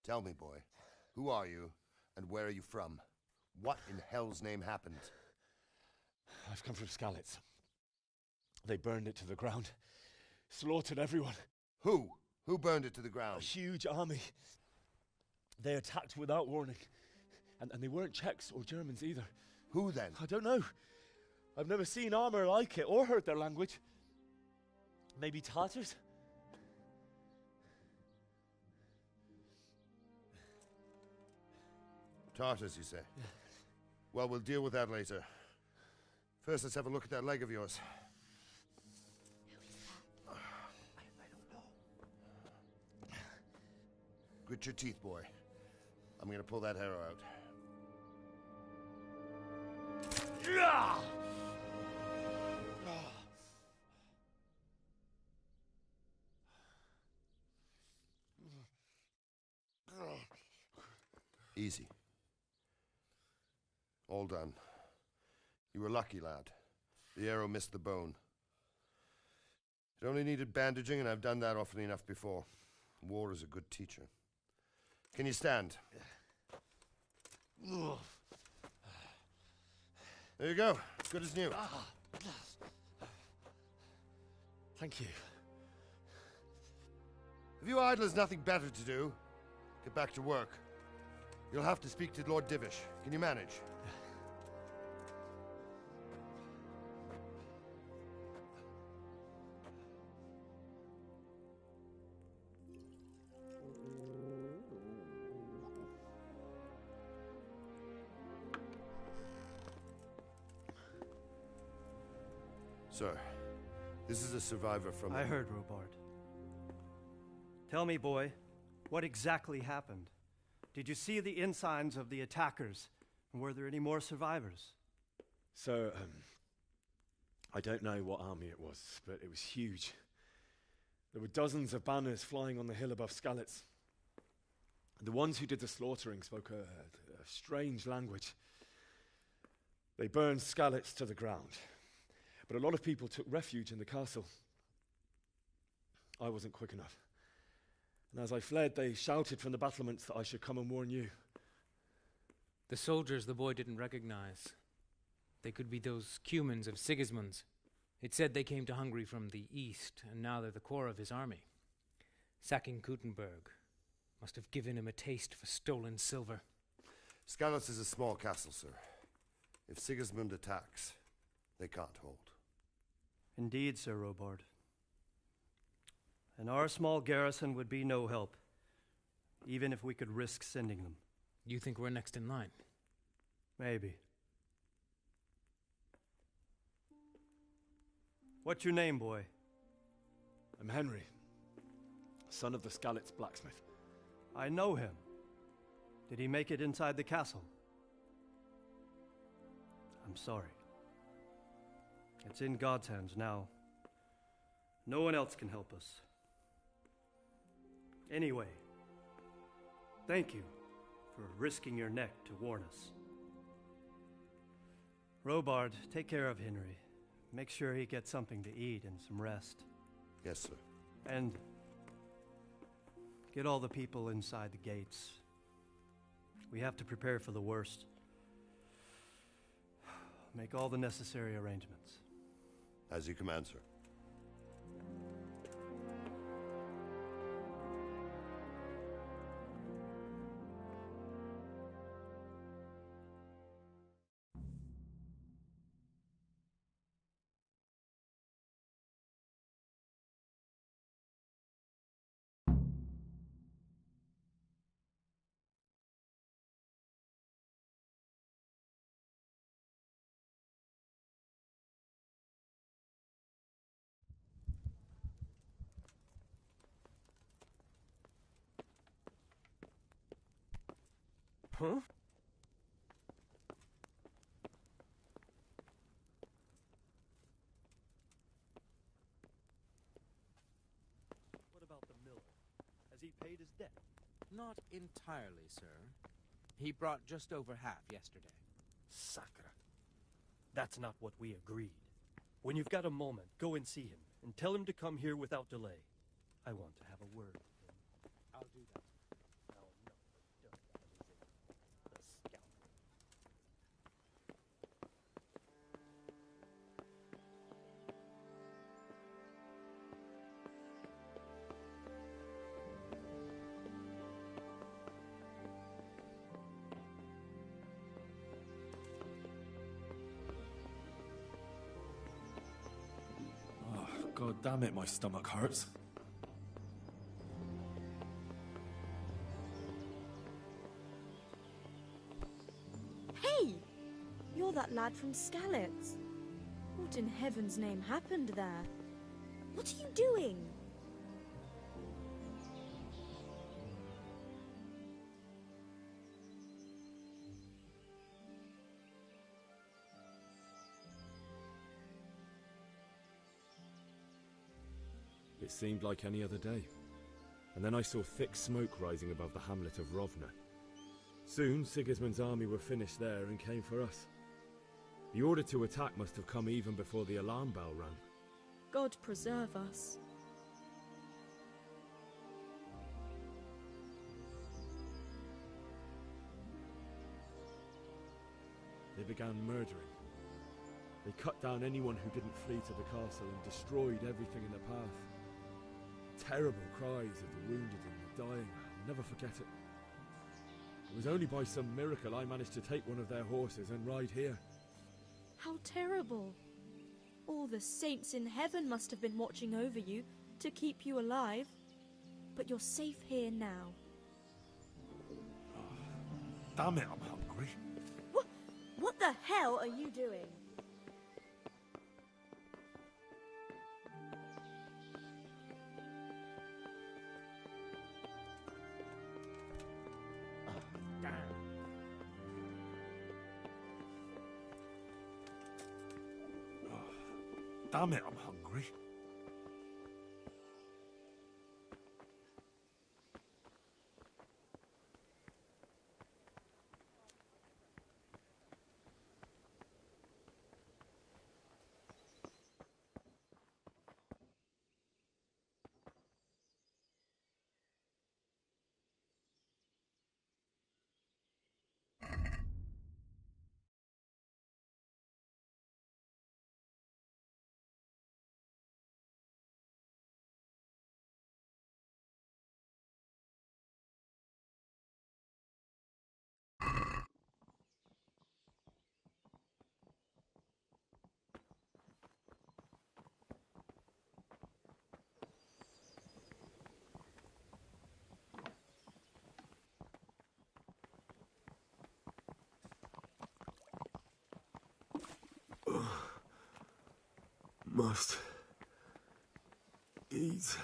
S11: Tell me, boy, who are you and where are you from? What in hell's name happened?
S4: I've come from Skalitz. They burned it to the ground. Slaughtered everyone.
S11: Who? Who burned it to the ground?
S4: A huge army. They attacked without warning. And they weren't Czechs or Germans either.
S11: Who then?
S4: I don't know. I've never seen armor like it or heard their language. Maybe Tatars?
S11: Tartars, you say? Yeah. Well, we'll deal with that later. First, let's have a look at that leg of yours. Grit your teeth, boy. I'm gonna pull that arrow out. Easy. All done. You were lucky, lad. The arrow missed the bone. It only needed bandaging, and I've done that often enough before. War is a good teacher. Can you stand? There you go. Good as new.
S4: Thank you.
S11: If you idlers nothing better to do, get back to work. You'll have to speak to Lord Divish. Can you manage? Sir, this is a survivor from...
S13: I heard, Robard. Tell me, boy, what exactly happened? Did you see the ensigns of the attackers? And were there any more survivors?
S4: So, I don't know what army it was, but it was huge. There were dozens of banners flying on the hill above Skalitz. The ones who did the slaughtering spoke a strange language. They burned Skalitz to the ground. But a lot of people took refuge in the castle. I wasn't quick enough. And as I fled, they shouted from the battlements that I should come and warn you.
S23: The soldiers the boy didn't recognize.
S10: They could be those Cumans of Sigismund's. It said they came to Hungary from the east, and now they're the core of his army. Sacking Gutenberg must have given him a taste for stolen silver.
S11: Skalitz is a small castle, sir. If Sigismund attacks, they can't hold.
S13: Indeed, Sir Robard. And our small garrison would be no help, even if we could risk sending them.
S10: You think we're next in line?
S13: Maybe. What's your name, boy?
S17: I'm Henry, son of the Skalitz blacksmith.
S13: I know him. Did he make it inside the castle? I'm sorry. It's in God's hands now. No one else can help us. Anyway, thank you for risking your neck to warn us. Robard, take care of Henry. Make sure he gets something to eat and some rest.
S11: Yes, sir.
S13: And get all the people inside the gates. We have to prepare for the worst. Make all the necessary arrangements.
S11: As you command, sir.
S5: Huh?
S13: What about the miller? Has he paid his debt?
S23: Not entirely, sir. He brought just over half yesterday.
S13: Sacre. That's not what we agreed. When you've got a moment, go and see him, and tell him to come here without delay. I want to have a word with him.
S23: I'll do that.
S13: Oh, no, the dirtbag is it. The scoundrel.
S12: Oh, God damn it, my stomach hurts.
S19: Hey! You're that lad from Skalitz. What in heaven's name happened there? What are you doing?
S4: It seemed like any other day. And then I saw thick smoke rising above the hamlet of Rovna. Soon, Sigismund's army were finished there and came for us. The order to attack must have come even before the alarm bell rang.
S19: God preserve us.
S4: They began murdering. They cut down anyone who didn't flee to the castle and destroyed everything in the path. Terrible cries of the wounded and the dying. I'll never forget it. It was only by some miracle I managed to take one of their horses and ride here.
S19: How terrible. All the saints in heaven must have been watching over you to keep you alive. But you're safe here now.
S12: Damn it, I'm hungry.
S19: What the hell are you doing?
S12: Damn it, I'm hungry. must eat.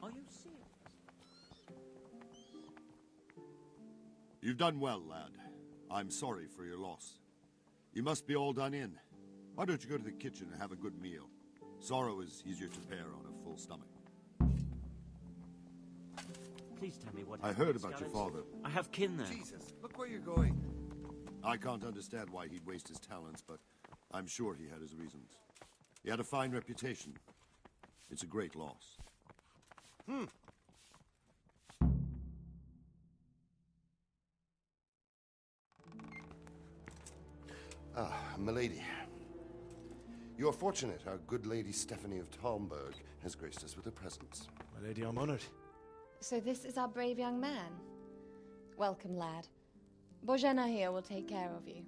S8: Are you serious?
S2: You've done well, lad. I'm sorry for your loss. You must be all done in. Why don't you go to the kitchen and have a good meal? Sorrow is easier to bear on a full stomach.
S14: Please tell me what
S2: I
S14: happened
S2: heard
S14: to
S2: about your
S14: Scarlet.
S2: father.
S14: I have kin there.
S2: Jesus, look where you're going. I can't understand why he'd waste his talents, but I'm sure he had his reasons. He had a fine reputation. It's a great loss.
S11: Ah, milady. You're fortunate our good lady Stephanie of Talmberg has graced us with her presence.
S17: My lady, I'm honored.
S16: So this is our brave young man. Welcome, lad. Bojana here will take care of you.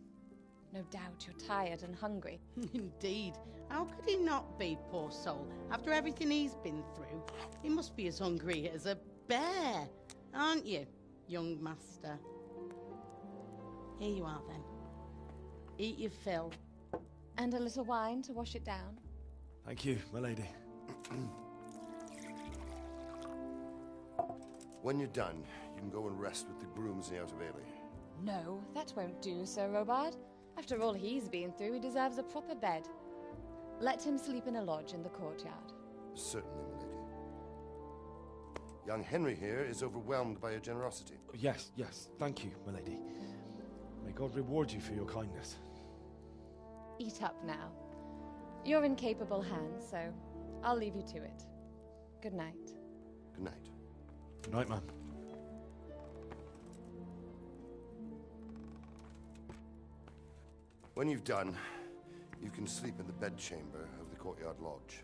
S16: No doubt you're tired and hungry.
S24: Indeed. How could he not be, poor soul? After everything he's been through, he must be as hungry as a bear, aren't you, young master? Here you are, then. Eat your fill.
S16: And a little wine to wash it down.
S17: Thank you, my lady.
S11: When you're done, you can go and rest with the grooms in the Outer Bailey.
S16: No, that won't do, Sir Robard. After all he's been through, he deserves a proper bed. Let him sleep in a lodge in the courtyard.
S11: Certainly, milady. Young Henry here is overwhelmed by your generosity.
S17: Yes, yes, thank you, my lady. May God reward you for your kindness.
S16: Eat up now. You're in capable hands, so I'll leave you to it. Good night.
S11: Good night.
S17: Good night, ma'am.
S11: When you've done, you can sleep in the bedchamber of the courtyard lodge.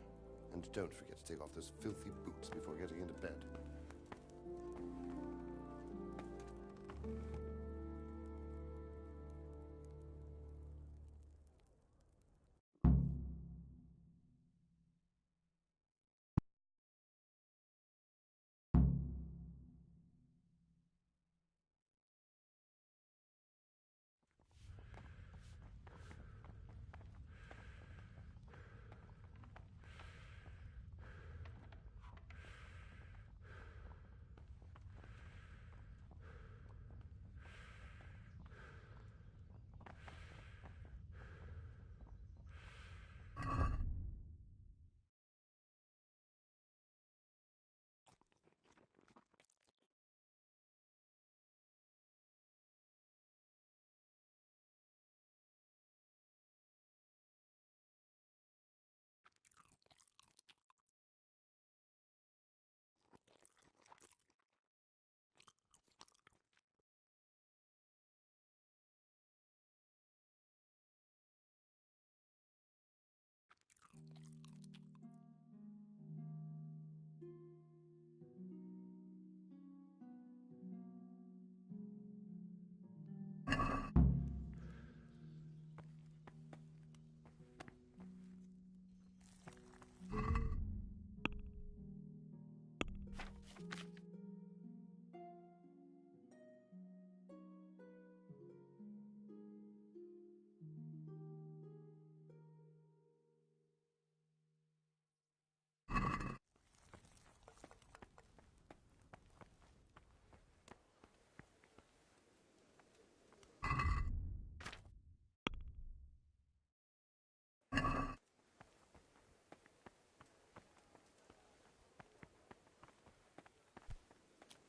S11: And don't forget to take off those filthy boots before getting into bed.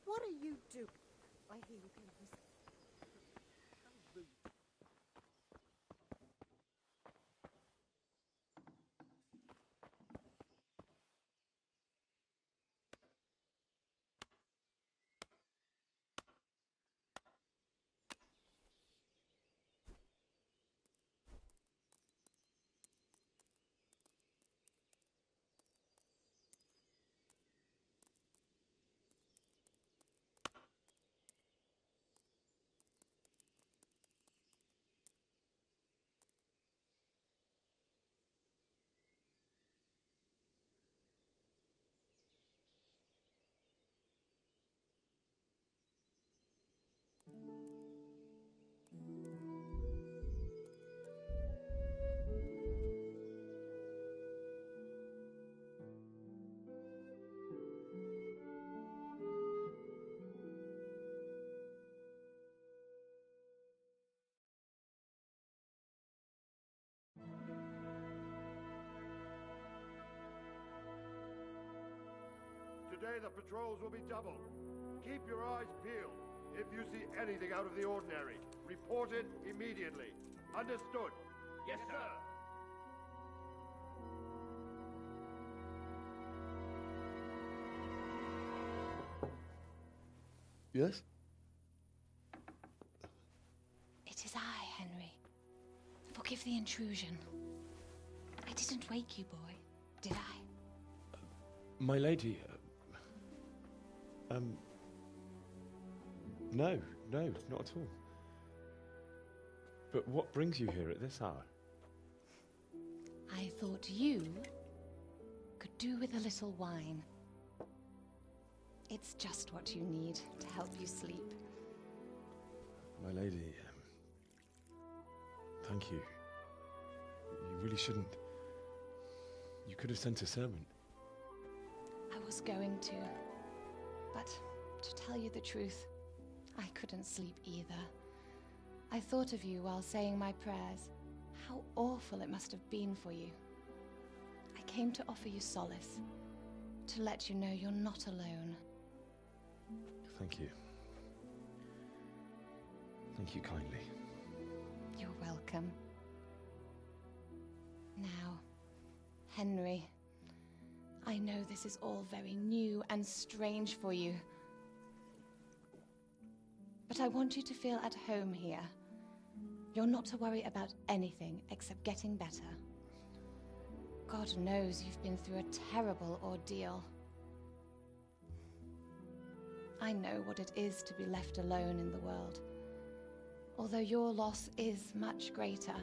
S1: What are you doing? I hear you can whisper. How rude.
S11: day, the patrols will be doubled. Keep your eyes peeled. If you see anything out of the ordinary, report it immediately. Understood?
S21: Yes, sir.
S17: Yes?
S16: It is I, Henry. Forgive the intrusion. I didn't wake you, boy, did I?
S17: My lady, no, not at all. But what brings you here at this hour?
S16: I thought you could do with a little wine. It's just what you need to help you sleep.
S17: My lady, thank you. You really shouldn't. You could have sent a servant.
S16: I was going to, but to tell you the truth, I couldn't sleep either. I thought of you while saying my prayers. How awful it must have been for you. I came to offer you solace, to let you know you're not alone.
S17: Thank you. Thank you kindly.
S16: You're welcome. Now, Henry, I know this is all very new and strange for you. But I want you to feel at home here. You're not to worry about anything except getting better. God knows you've been through a terrible ordeal. I know what it is to be left alone in the world, although your loss is much greater.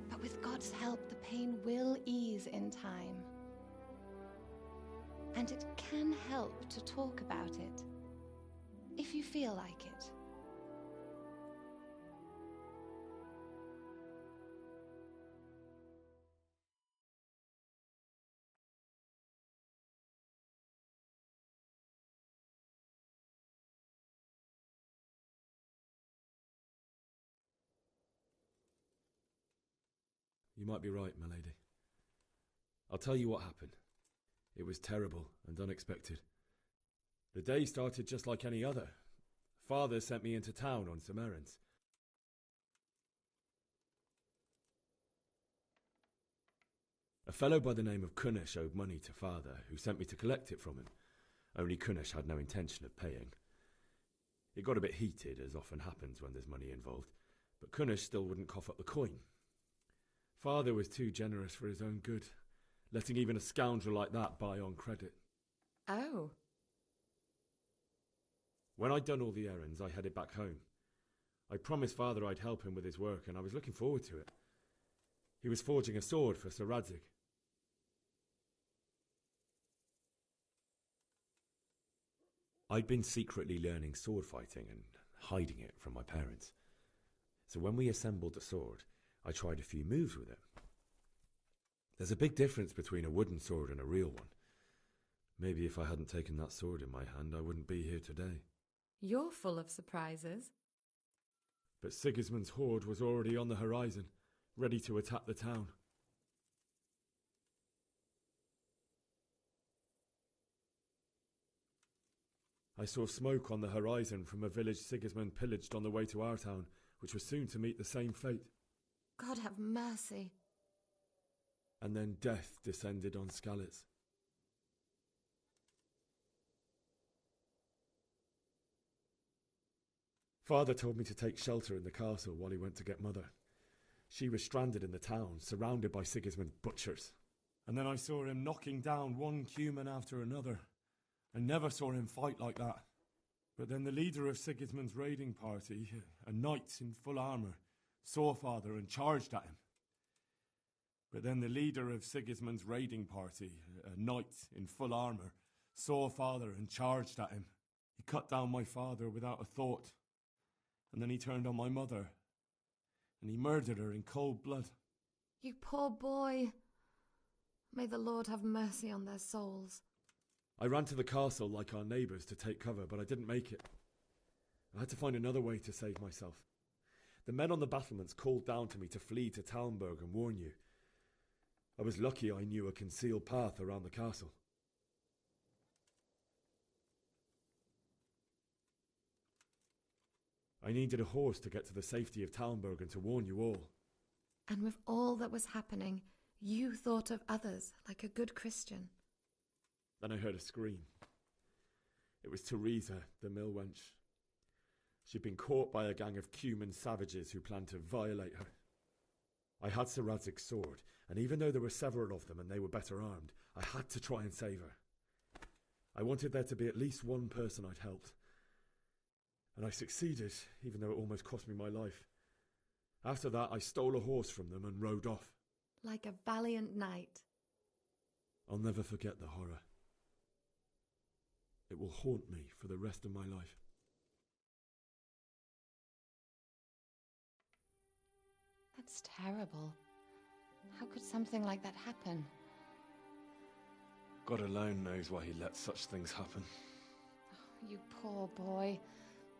S16: But with God's help, the pain will ease in time. And it can help to talk about it, if you feel like it.
S4: You might be right, my lady. I'll tell you what happened. It was terrible and unexpected. The day started just like any other. Father sent me into town on some errands. A fellow by the name of Kunesh owed money to Father, who sent me to collect it from him. Only Kunesh had no intention of paying. It got a bit heated, as often happens when there's money involved, but Kunesh still wouldn't cough up the coin. Father was too generous for his own good, letting even a scoundrel like that buy on credit.
S16: Oh.
S4: When I'd done all the errands, I headed back home. I promised Father I'd help him with his work, and I was looking forward to it. He was forging a sword for Sir Radzig. I'd been secretly learning sword fighting and hiding it from my parents. So when we assembled the sword, I tried a few moves with it. There's a big difference between a wooden sword and a real one. Maybe if I hadn't taken that sword in my hand, I wouldn't be here today.
S6: You're full of surprises.
S4: But Sigismund's horde was already on the horizon, ready to attack the town. I saw smoke on the horizon from a village Sigismund pillaged on the way to our town, which was soon to meet the same fate.
S6: God have mercy.
S4: And then death descended on Skalitz. Father told me to take shelter in the castle while he went to get Mother. She was stranded in the town, surrounded by Sigismund's butchers. And then I saw him knocking down one Cuman after another. I never saw him fight like that. But then the leader of Sigismund's raiding party, a knight in full armour, saw Father and charged at him. But then the leader of Sigismund's raiding party, a knight in full armour, saw Father and charged at him. He cut down my father without a thought. And then he turned on my mother. And he murdered her in cold blood.
S6: You poor boy. May the Lord have mercy on their souls.
S4: I ran to the castle like our neighbours to take cover, but I didn't make it. I had to find another way to save myself. The men on the battlements called down to me to flee to Talmberg and warn you. I was lucky I knew a concealed path around the castle.
S12: I needed a horse to get to the safety of Talmberg and to warn you all.
S6: And with all that was happening, you thought of others like a good Christian.
S12: Then I heard a scream. It was Teresa, the mill wench. She'd been caught by a gang of Cuman savages who planned to violate her. I had Sir Radzig's sword, and even though there were several of them and they were better armed, I had to try and save her. I wanted there to be at least one person I'd helped. And I succeeded, even though it almost cost me my life. After that, I stole a horse from them and rode off.
S6: Like a valiant knight.
S12: I'll never forget the horror. It will haunt me for the rest of my life.
S16: That's terrible. How could something like that happen?
S17: God alone knows why he lets such things happen.
S16: Oh, you poor boy.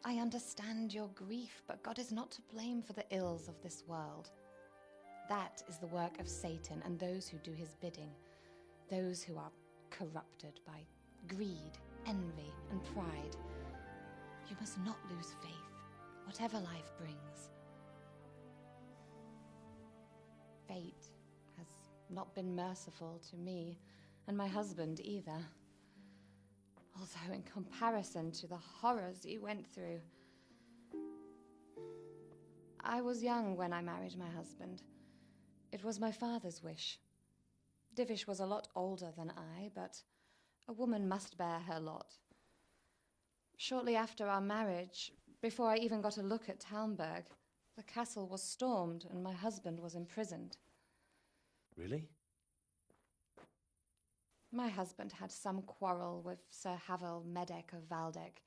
S16: I understand your grief, but God is not to blame for the ills of this world. That is the work of Satan and those who do his bidding. Those who are corrupted by greed, envy, and pride. You must not lose faith, whatever life brings. Fate has not been merciful to me, and my husband either. Although in comparison to the horrors you went through. I was young when I married my husband. It was my father's wish. Divish was a lot older than I, but a woman must bear her lot. Shortly after our marriage, before I even got a look at Talmberg, the castle was stormed and my husband was imprisoned.
S17: Really?
S16: My husband had some quarrel with Sir Havel Medek of Valdek,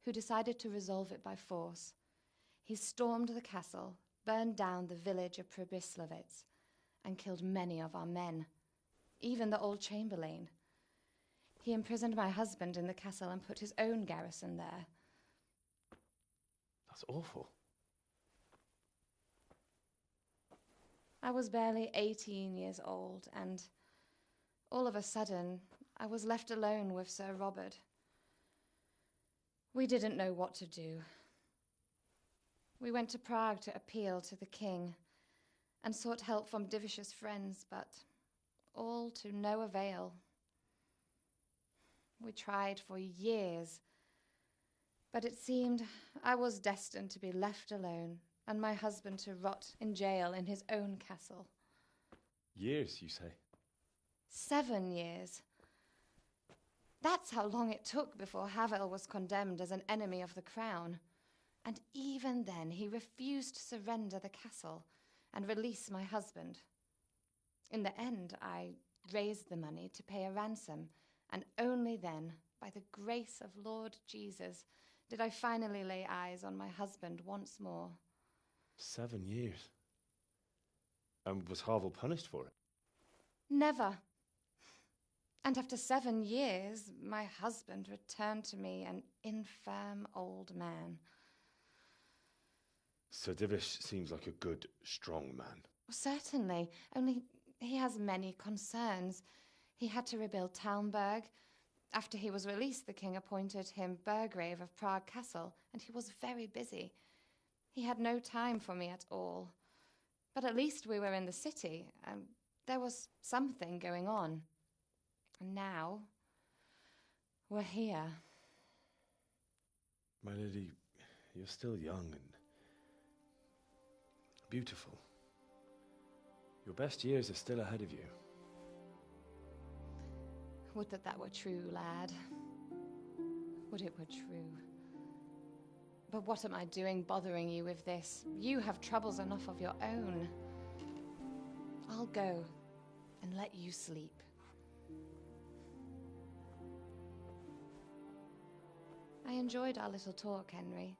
S16: who decided to resolve it by force. He stormed the castle, burned down the village of Pribyslavitz, and killed many of our men, even the old chamberlain. He imprisoned my husband in the castle and put his own garrison there.
S17: That's awful.
S16: I was barely 18 years old, and all of a sudden, I was left alone with Sir Robert. We didn't know what to do. We went to Prague to appeal to the king and sought help from Divish's friends, but all to no avail. We tried for years, but it seemed I was destined to be left alone and my husband to rot in jail in his own castle.
S17: Years, you say?
S16: 7 years. That's how long it took before Havel was condemned as an enemy of the crown. And even then he refused to surrender the castle and release my husband. In the end, I raised the money to pay a ransom, and only then, by the grace of Lord Jesus, did I finally lay eyes on my husband once more.
S17: 7 years? And was Havel punished for it?
S16: Never. And after 7 years, my husband returned to me an infirm old man.
S17: Sir Divish seems like a good, strong man.
S16: Certainly, only he has many concerns. He had to rebuild Talmberg. After he was released, the king appointed him Burgrave of Prague Castle, and he was very busy. He had no time for me at all. But at least we were in the city, and there was something going on. And now, we're here.
S17: My lady, you're still young and beautiful. Your best years are still ahead of you.
S16: Would that that were true, lad. Would it were true. But what am I doing bothering you with this? You have troubles enough of your own. I'll go and let you sleep. I enjoyed our little talk, Henry.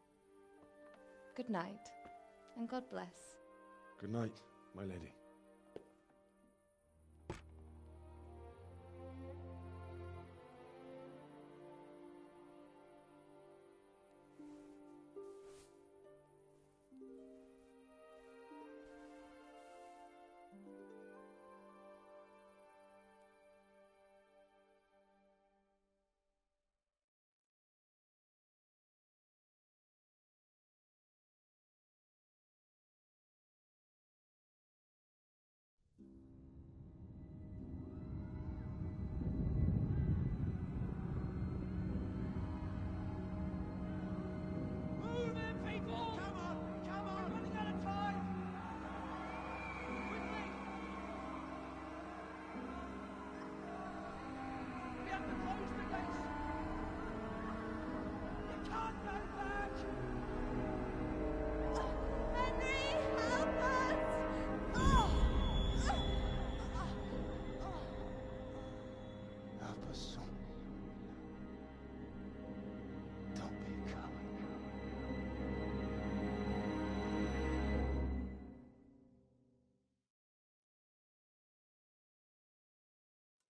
S16: Good night, and God bless.
S17: Good night, my lady.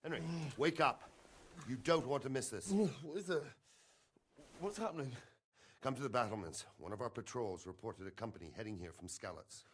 S11: Henry, wake up. You don't want to miss this.
S17: What is it? What's happening?
S11: Come to the battlements. One of our patrols reported a company heading here from Skalitz.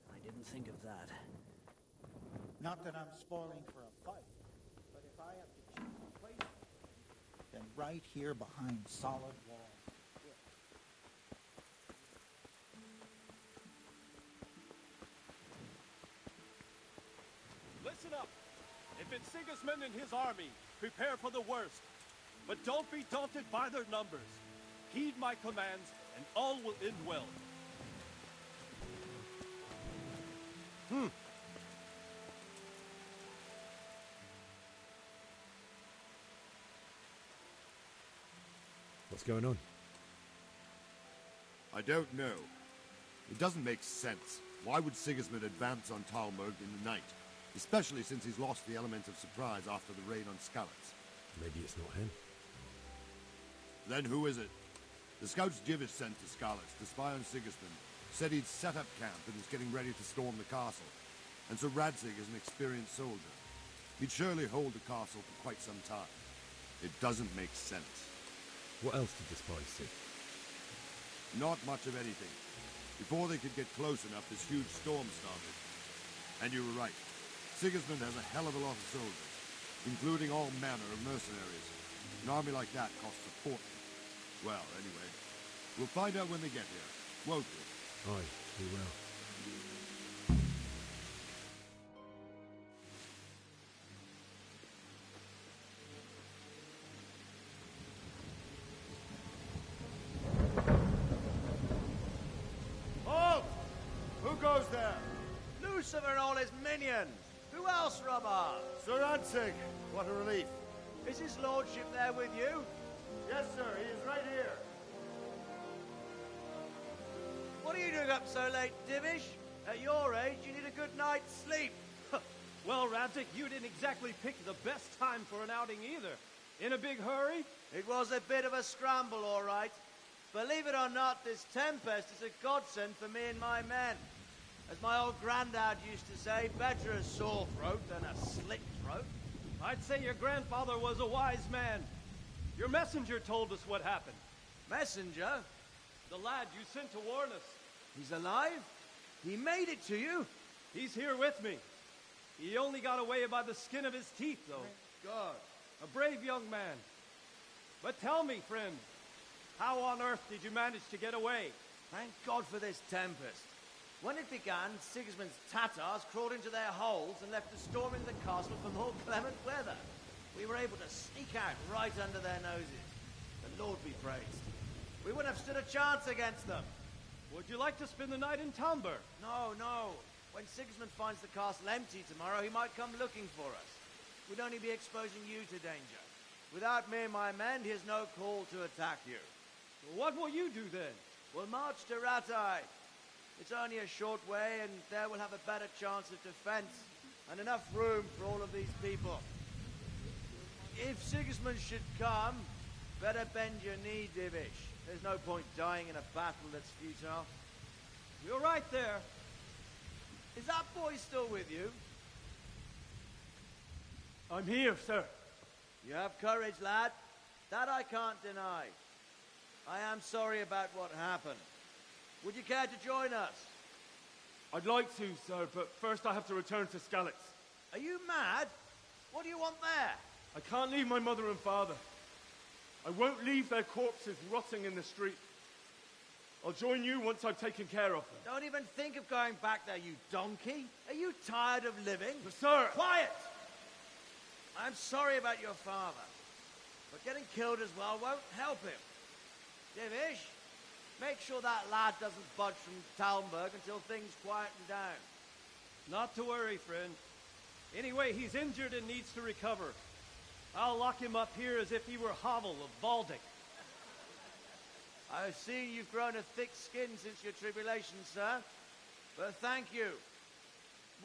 S7: I didn't think of that.
S15: Not that I'm spoiling for a fight, but if I have to choose a place, then right here behind solid walls.
S22: Listen up. If it's Sigismund and his army, prepare for the worst. But don't be daunted by their numbers. Heed my commands, and all will end well.
S4: What's going on?
S2: I don't know. It doesn't make sense. Why would Sigismund advance on Talmberg in the night? Especially since he's lost the element of surprise after the raid on Skalitz.
S4: Maybe it's not him.
S2: Then who is it? The scouts Jivish sent to Skalitz to spy on Sigismund said he'd set up camp and was getting ready to storm the castle. And so Radzig is an experienced soldier. He'd surely hold the castle for quite some time. It doesn't make sense.
S4: What else did the spies see?
S2: Not much of anything. Before they could get close enough, this huge storm started. And you were right. Sigismund has a hell of a lot of soldiers, including all manner of mercenaries. An army like that costs a fortune. Well, anyway, we'll find out when they get here, won't we?
S4: Aye, we will.
S21: Halt! Who goes there? Lucifer and all his minions. Who else, Robert?
S2: Sir Radzig, what a relief.
S21: Is his lordship there with you?
S2: Yes, sir, he is right here.
S21: What are you doing up so late, Divish? At your age, you need a good night's sleep.
S22: Well, Radzig, you didn't exactly pick the best time for an outing either. In a big hurry?
S21: It was a bit of a scramble, all right. Believe it or not, this tempest is a godsend for me and my men. As my old granddad used to say, better a sore throat than a slit throat.
S22: I'd say your grandfather was a wise man. Your messenger told us what happened.
S21: Messenger?
S22: The lad you sent to warn us.
S21: He's alive? He made it to you?
S22: He's here with me. He only got away by the skin of his teeth, though.
S21: Thank God.
S22: A brave young man. But tell me, friend, how on earth did you manage to get away?
S21: Thank God for this tempest. When it began, Sigismund's Tatars crawled into their holes and left us storming the castle for more clement weather. We were able to sneak out right under their noses. The Lord be praised. We wouldn't have stood a chance against them.
S22: Would you like to spend the night in Talmberg?
S21: No, no. When Sigismund finds the castle empty tomorrow, he might come looking for us. We'd only be exposing you to danger. Without me and my men, he has no call to attack you.
S22: What will you do then?
S21: We'll march to Rattay. It's only a short way, and there we'll have a better chance of defense and enough room for all of these people. If Sigismund should come, better bend your knee, Divish. There's no point dying in a battle that's futile.
S22: You're right there.
S21: Is that boy still with you?
S22: I'm here, sir.
S21: You have courage, lad. That I can't deny. I am sorry about what happened. Would you care to join us?
S22: I'd like to, sir, but first I have to return to Skalitz.
S21: Are you mad? What do you want there?
S22: I can't leave my mother and father.
S12: I won't leave their corpses rotting in the street. I'll join you once I've taken care of them.
S21: Don't even think of going back there, you donkey. Are you tired of living?
S12: Sir!
S21: Quiet! I'm sorry about your father, but getting killed as well won't help him. Divish, make sure that lad doesn't budge from Talmberg until things quieten down.
S13: Not to worry, friend. Anyway, he's injured and needs to recover. I'll lock him up here as if he were Havel of Valdic.
S21: I see you've grown a thick skin since your tribulation, sir. But thank you.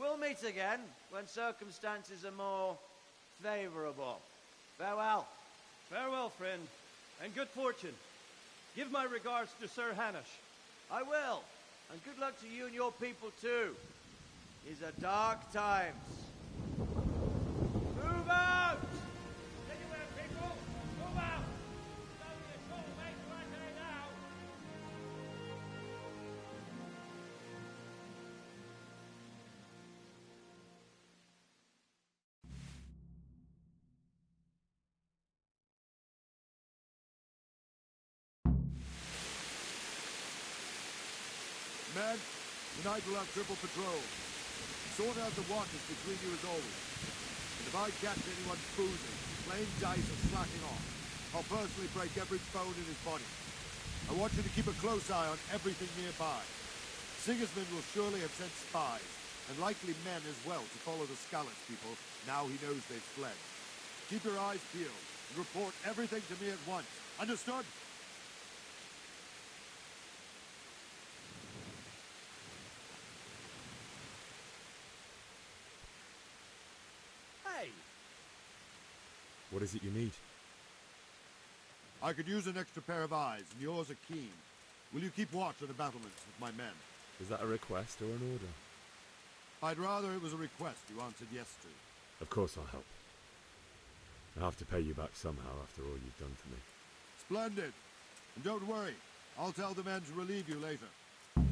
S21: We'll meet again when circumstances are more favorable. Farewell.
S13: Farewell, friend, and good fortune. Give my regards to Sir Hanush.
S21: I will. And good luck to you and your people, too. These are dark times. Move out! Anywhere, people! Move out! It's only a short way to Rattay now.
S2: Men, tonight we'll have triple patrol. Sort out the watches between you as always. And if I catch anyone boozing, playing dice or slacking off, I'll personally break every bone in his body. I want you to keep a close eye on everything nearby. Sigismund will surely have sent spies, and likely men as well, to follow the Skalitz people now he knows they've fled. Keep your eyes peeled, and report everything to me at once. Understood?
S21: Hey!
S4: What is it you need?
S2: I could use an extra pair of eyes, and yours are keen. Will you keep watch on the battlements with my men?
S4: Is that a request or an order?
S2: I'd rather it was a request you answered yes to.
S4: Of course I'll help. I have to pay you back somehow after all you've done for me.
S2: Splendid. And don't worry, I'll tell the men to relieve you later.
S21: What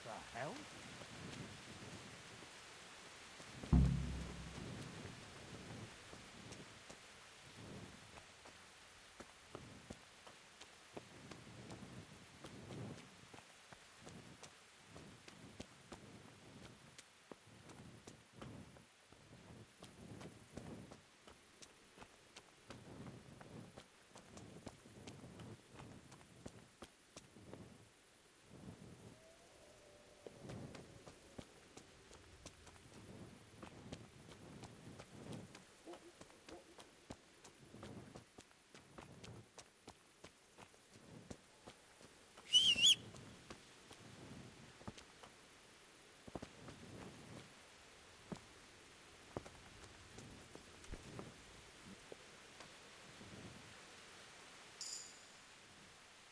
S21: the hell?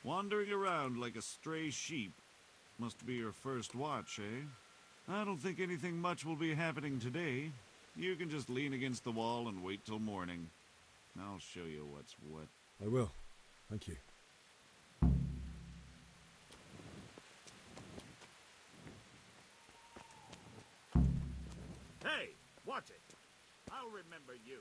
S3: Wandering around like a stray sheep. Must be your first watch, eh? I don't think anything much will be happening today. You can just lean against the wall and wait till morning. I'll show you what's what.
S4: I will. Thank you.
S3: Hey, watch it. I'll remember you.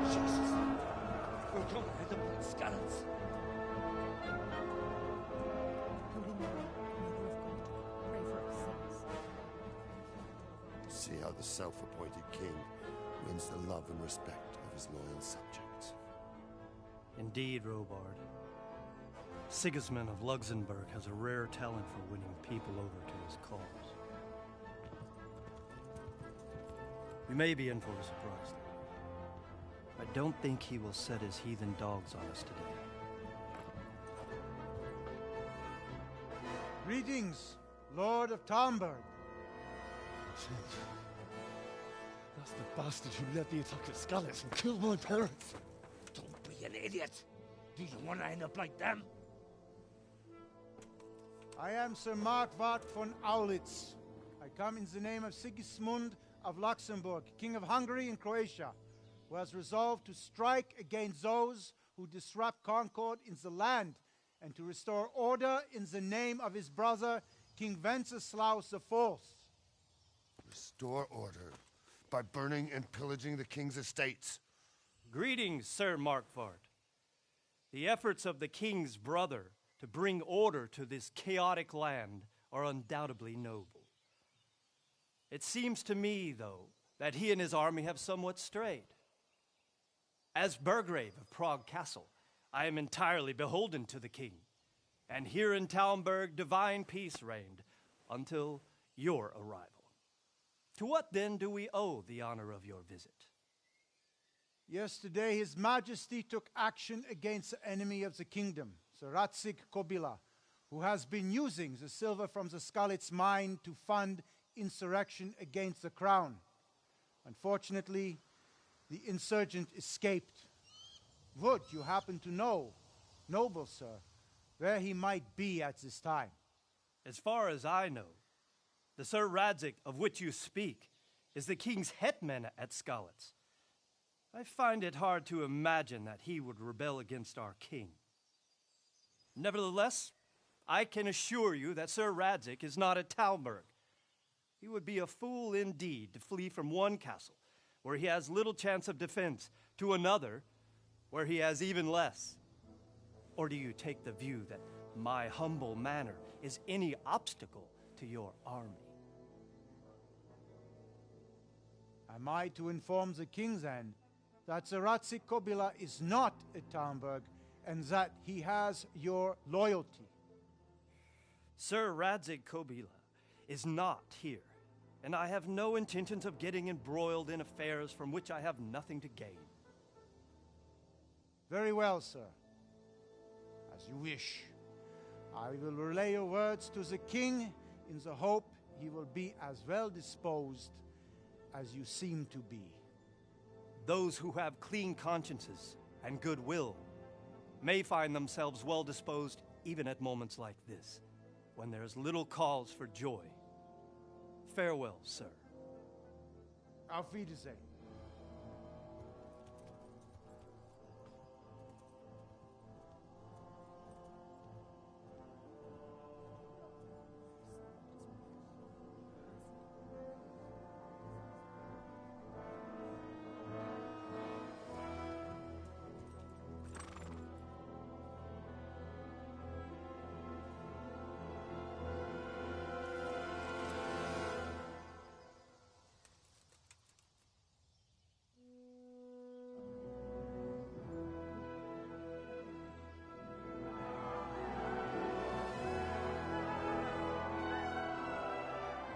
S9: Jesus. We're going to hit them with scallops.
S11: See how the self-appointed king wins the love and respect of his loyal subjects.
S13: Indeed, Robard. Sigismund of Luxembourg has a rare talent for winning people over to his cause. We may be in for a surprise, though. I don't think he will set his heathen dogs on us today.
S10: Greetings, Lord of Talmberg.
S17: That's the bastard who led the attack at Skalitz and killed my parents.
S9: Don't be an idiot. Do you want to end up like them?
S10: I am Sir Markwart von Aulitz. I come in the name of Sigismund of Luxembourg, King of Hungary and Croatia, who has resolved to strike against those who disrupt concord in the land and to restore order in the name of his brother, King Wenceslaus IV.
S11: Restore order by burning and pillaging the king's estates.
S13: Greetings, Sir Markwart. The efforts of the king's brother to bring order to this chaotic land are undoubtedly noble. It seems to me, though, that he and his army have somewhat strayed. As Burgrave of Prague Castle, I am entirely beholden to the king, and here in Talmberg divine peace reigned until your arrival. To what then do we owe the honor of your visit?
S10: Yesterday, His Majesty took action against the enemy of the kingdom, Sir Radzig Kobyla, who has been using the silver from the Skalitz mine to fund insurrection against the crown. Unfortunately, the insurgent escaped. Would you happen to know, noble sir, where he might be at this time?
S13: As far as I know, the Sir Radzig of which you speak is the king's hetman at Skalitz. I find it hard to imagine that he would rebel against our king. Nevertheless, I can assure you that Sir Radzig is not at Talmberg. He would be a fool indeed to flee from one castle, where he has little chance of defense, to another, where he has even less. Or do you take the view that my humble manner is any obstacle to your army?
S10: Am I to inform the king, then, that Sir Radzig Kobyla is not at Talmberg, and that he has your loyalty?
S13: Sir Radzig Kobyla is not here, and I have no intentions of getting embroiled in affairs from which I have nothing to gain.
S10: Very well, sir. As you wish. I will relay your words to the king in the hope he will be as well disposed as you seem to be.
S13: Those who have clean consciences and goodwill may find themselves well disposed even at moments like this, when there is little cause for joy. Farewell, sir.
S10: Auf Wiedersehen.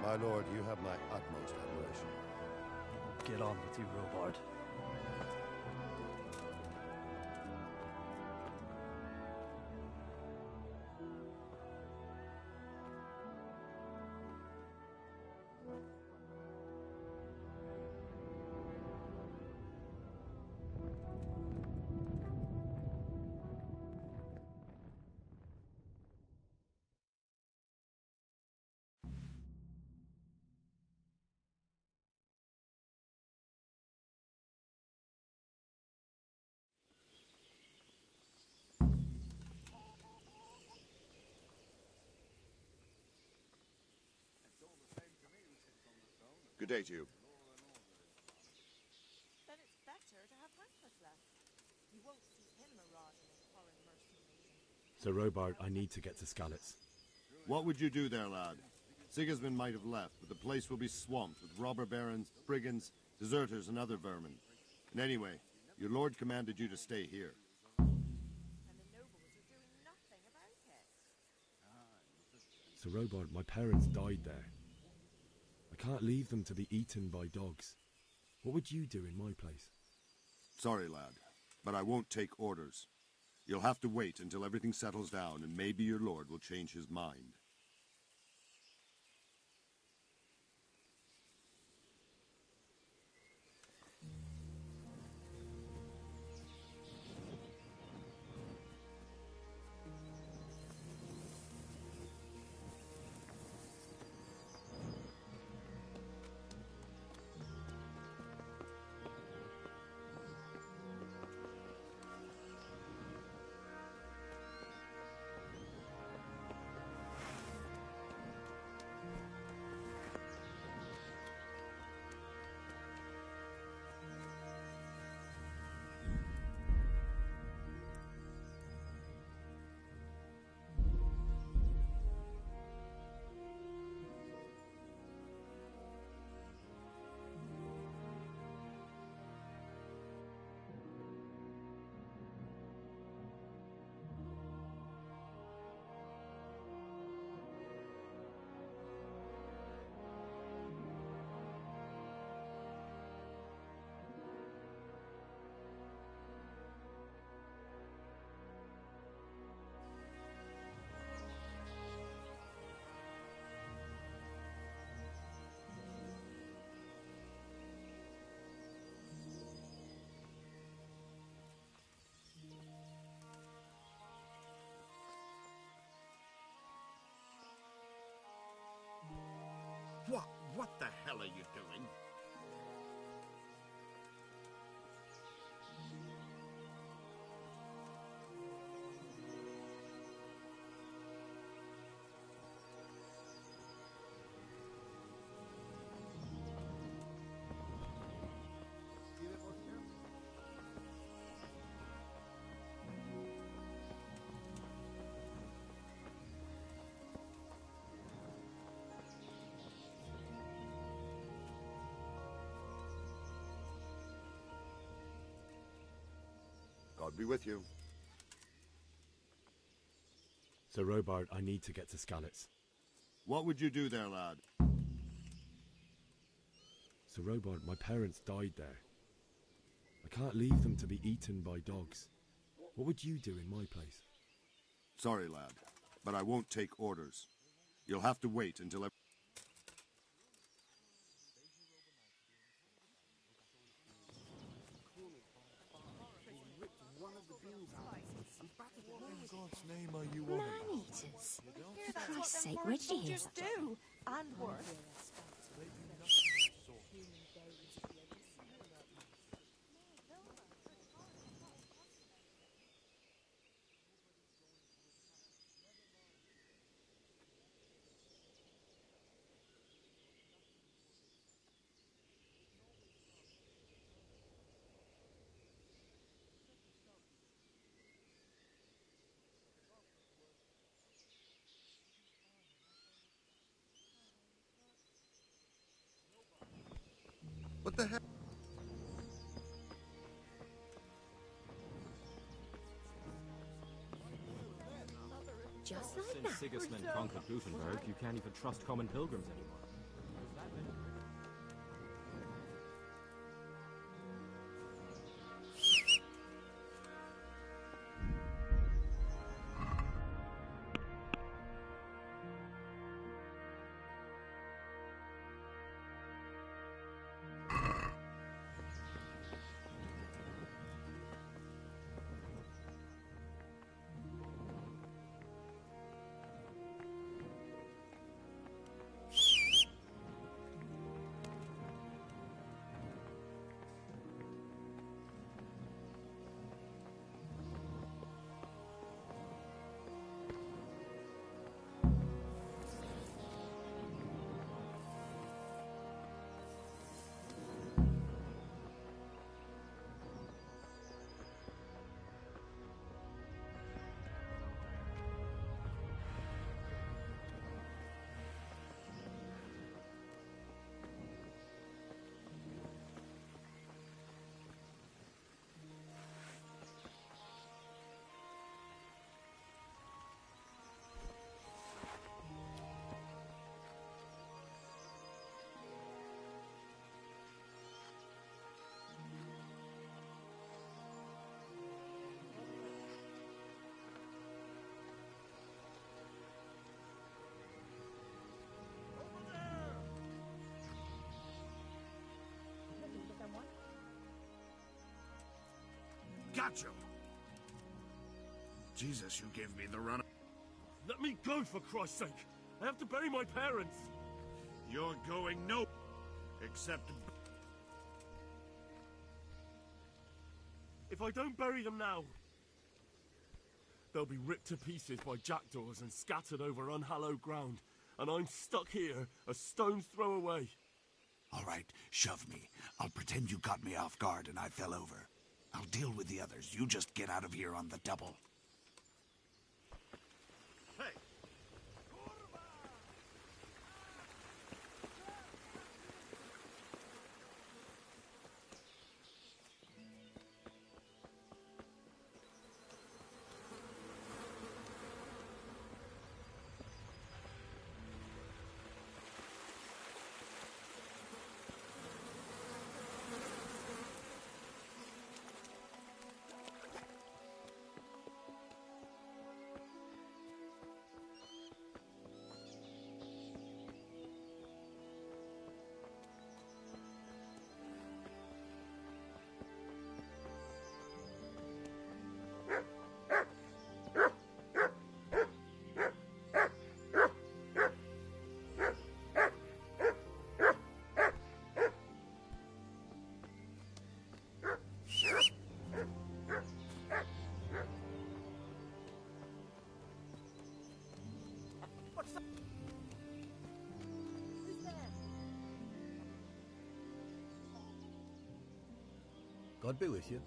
S11: My lord, you have my utmost admiration.
S13: Get on with you, Robard.
S2: Good day to you.
S1: Then it's better to have breakfast
S12: Sir Robard, I need to get to Skalitz.
S2: What would you do there, lad? Sigismund might have left, but the place will be swamped with robber barons, brigands, deserters, and other vermin. And anyway, your lord commanded you to stay here.
S12: Sir Robard, my parents died there. I can't leave them to be eaten by dogs. What would you do in my place?
S2: Sorry, lad, but I won't take orders. You'll have to wait until everything settles down, and maybe your lord will change his mind.
S5: What the hell are you doing?
S2: God be with you.
S12: Sir Robard, I need to get to Skalitz.
S2: What would you do there, lad?
S12: Sir Robard, my parents died there. I can't leave them to be eaten by dogs. What would you do in my place?
S2: Sorry, lad, but I won't take orders. You'll have to wait until
S5: In God's name are you on about?
S18: Man-eaters. For Christ's sake, where did you hear such a...
S1: do, and worse.
S11: What the heck?
S18: Just like
S20: Since
S18: that.
S20: Sigismund conquered Gutenberg, you can't even trust common pilgrims anymore.
S8: got you. Jesus, you gave me the run.
S22: Let me go, for Christ's sake! I have to bury my parents!
S8: You're going no... except...
S22: If I don't bury them now, they'll be ripped to pieces by jackdaws and scattered over unhallowed ground, and I'm stuck here, a stone's throw away.
S8: All right, shove me. I'll pretend you caught me off guard and I fell over. I'll deal with the others. You just get out of here on the double.
S14: God be with you.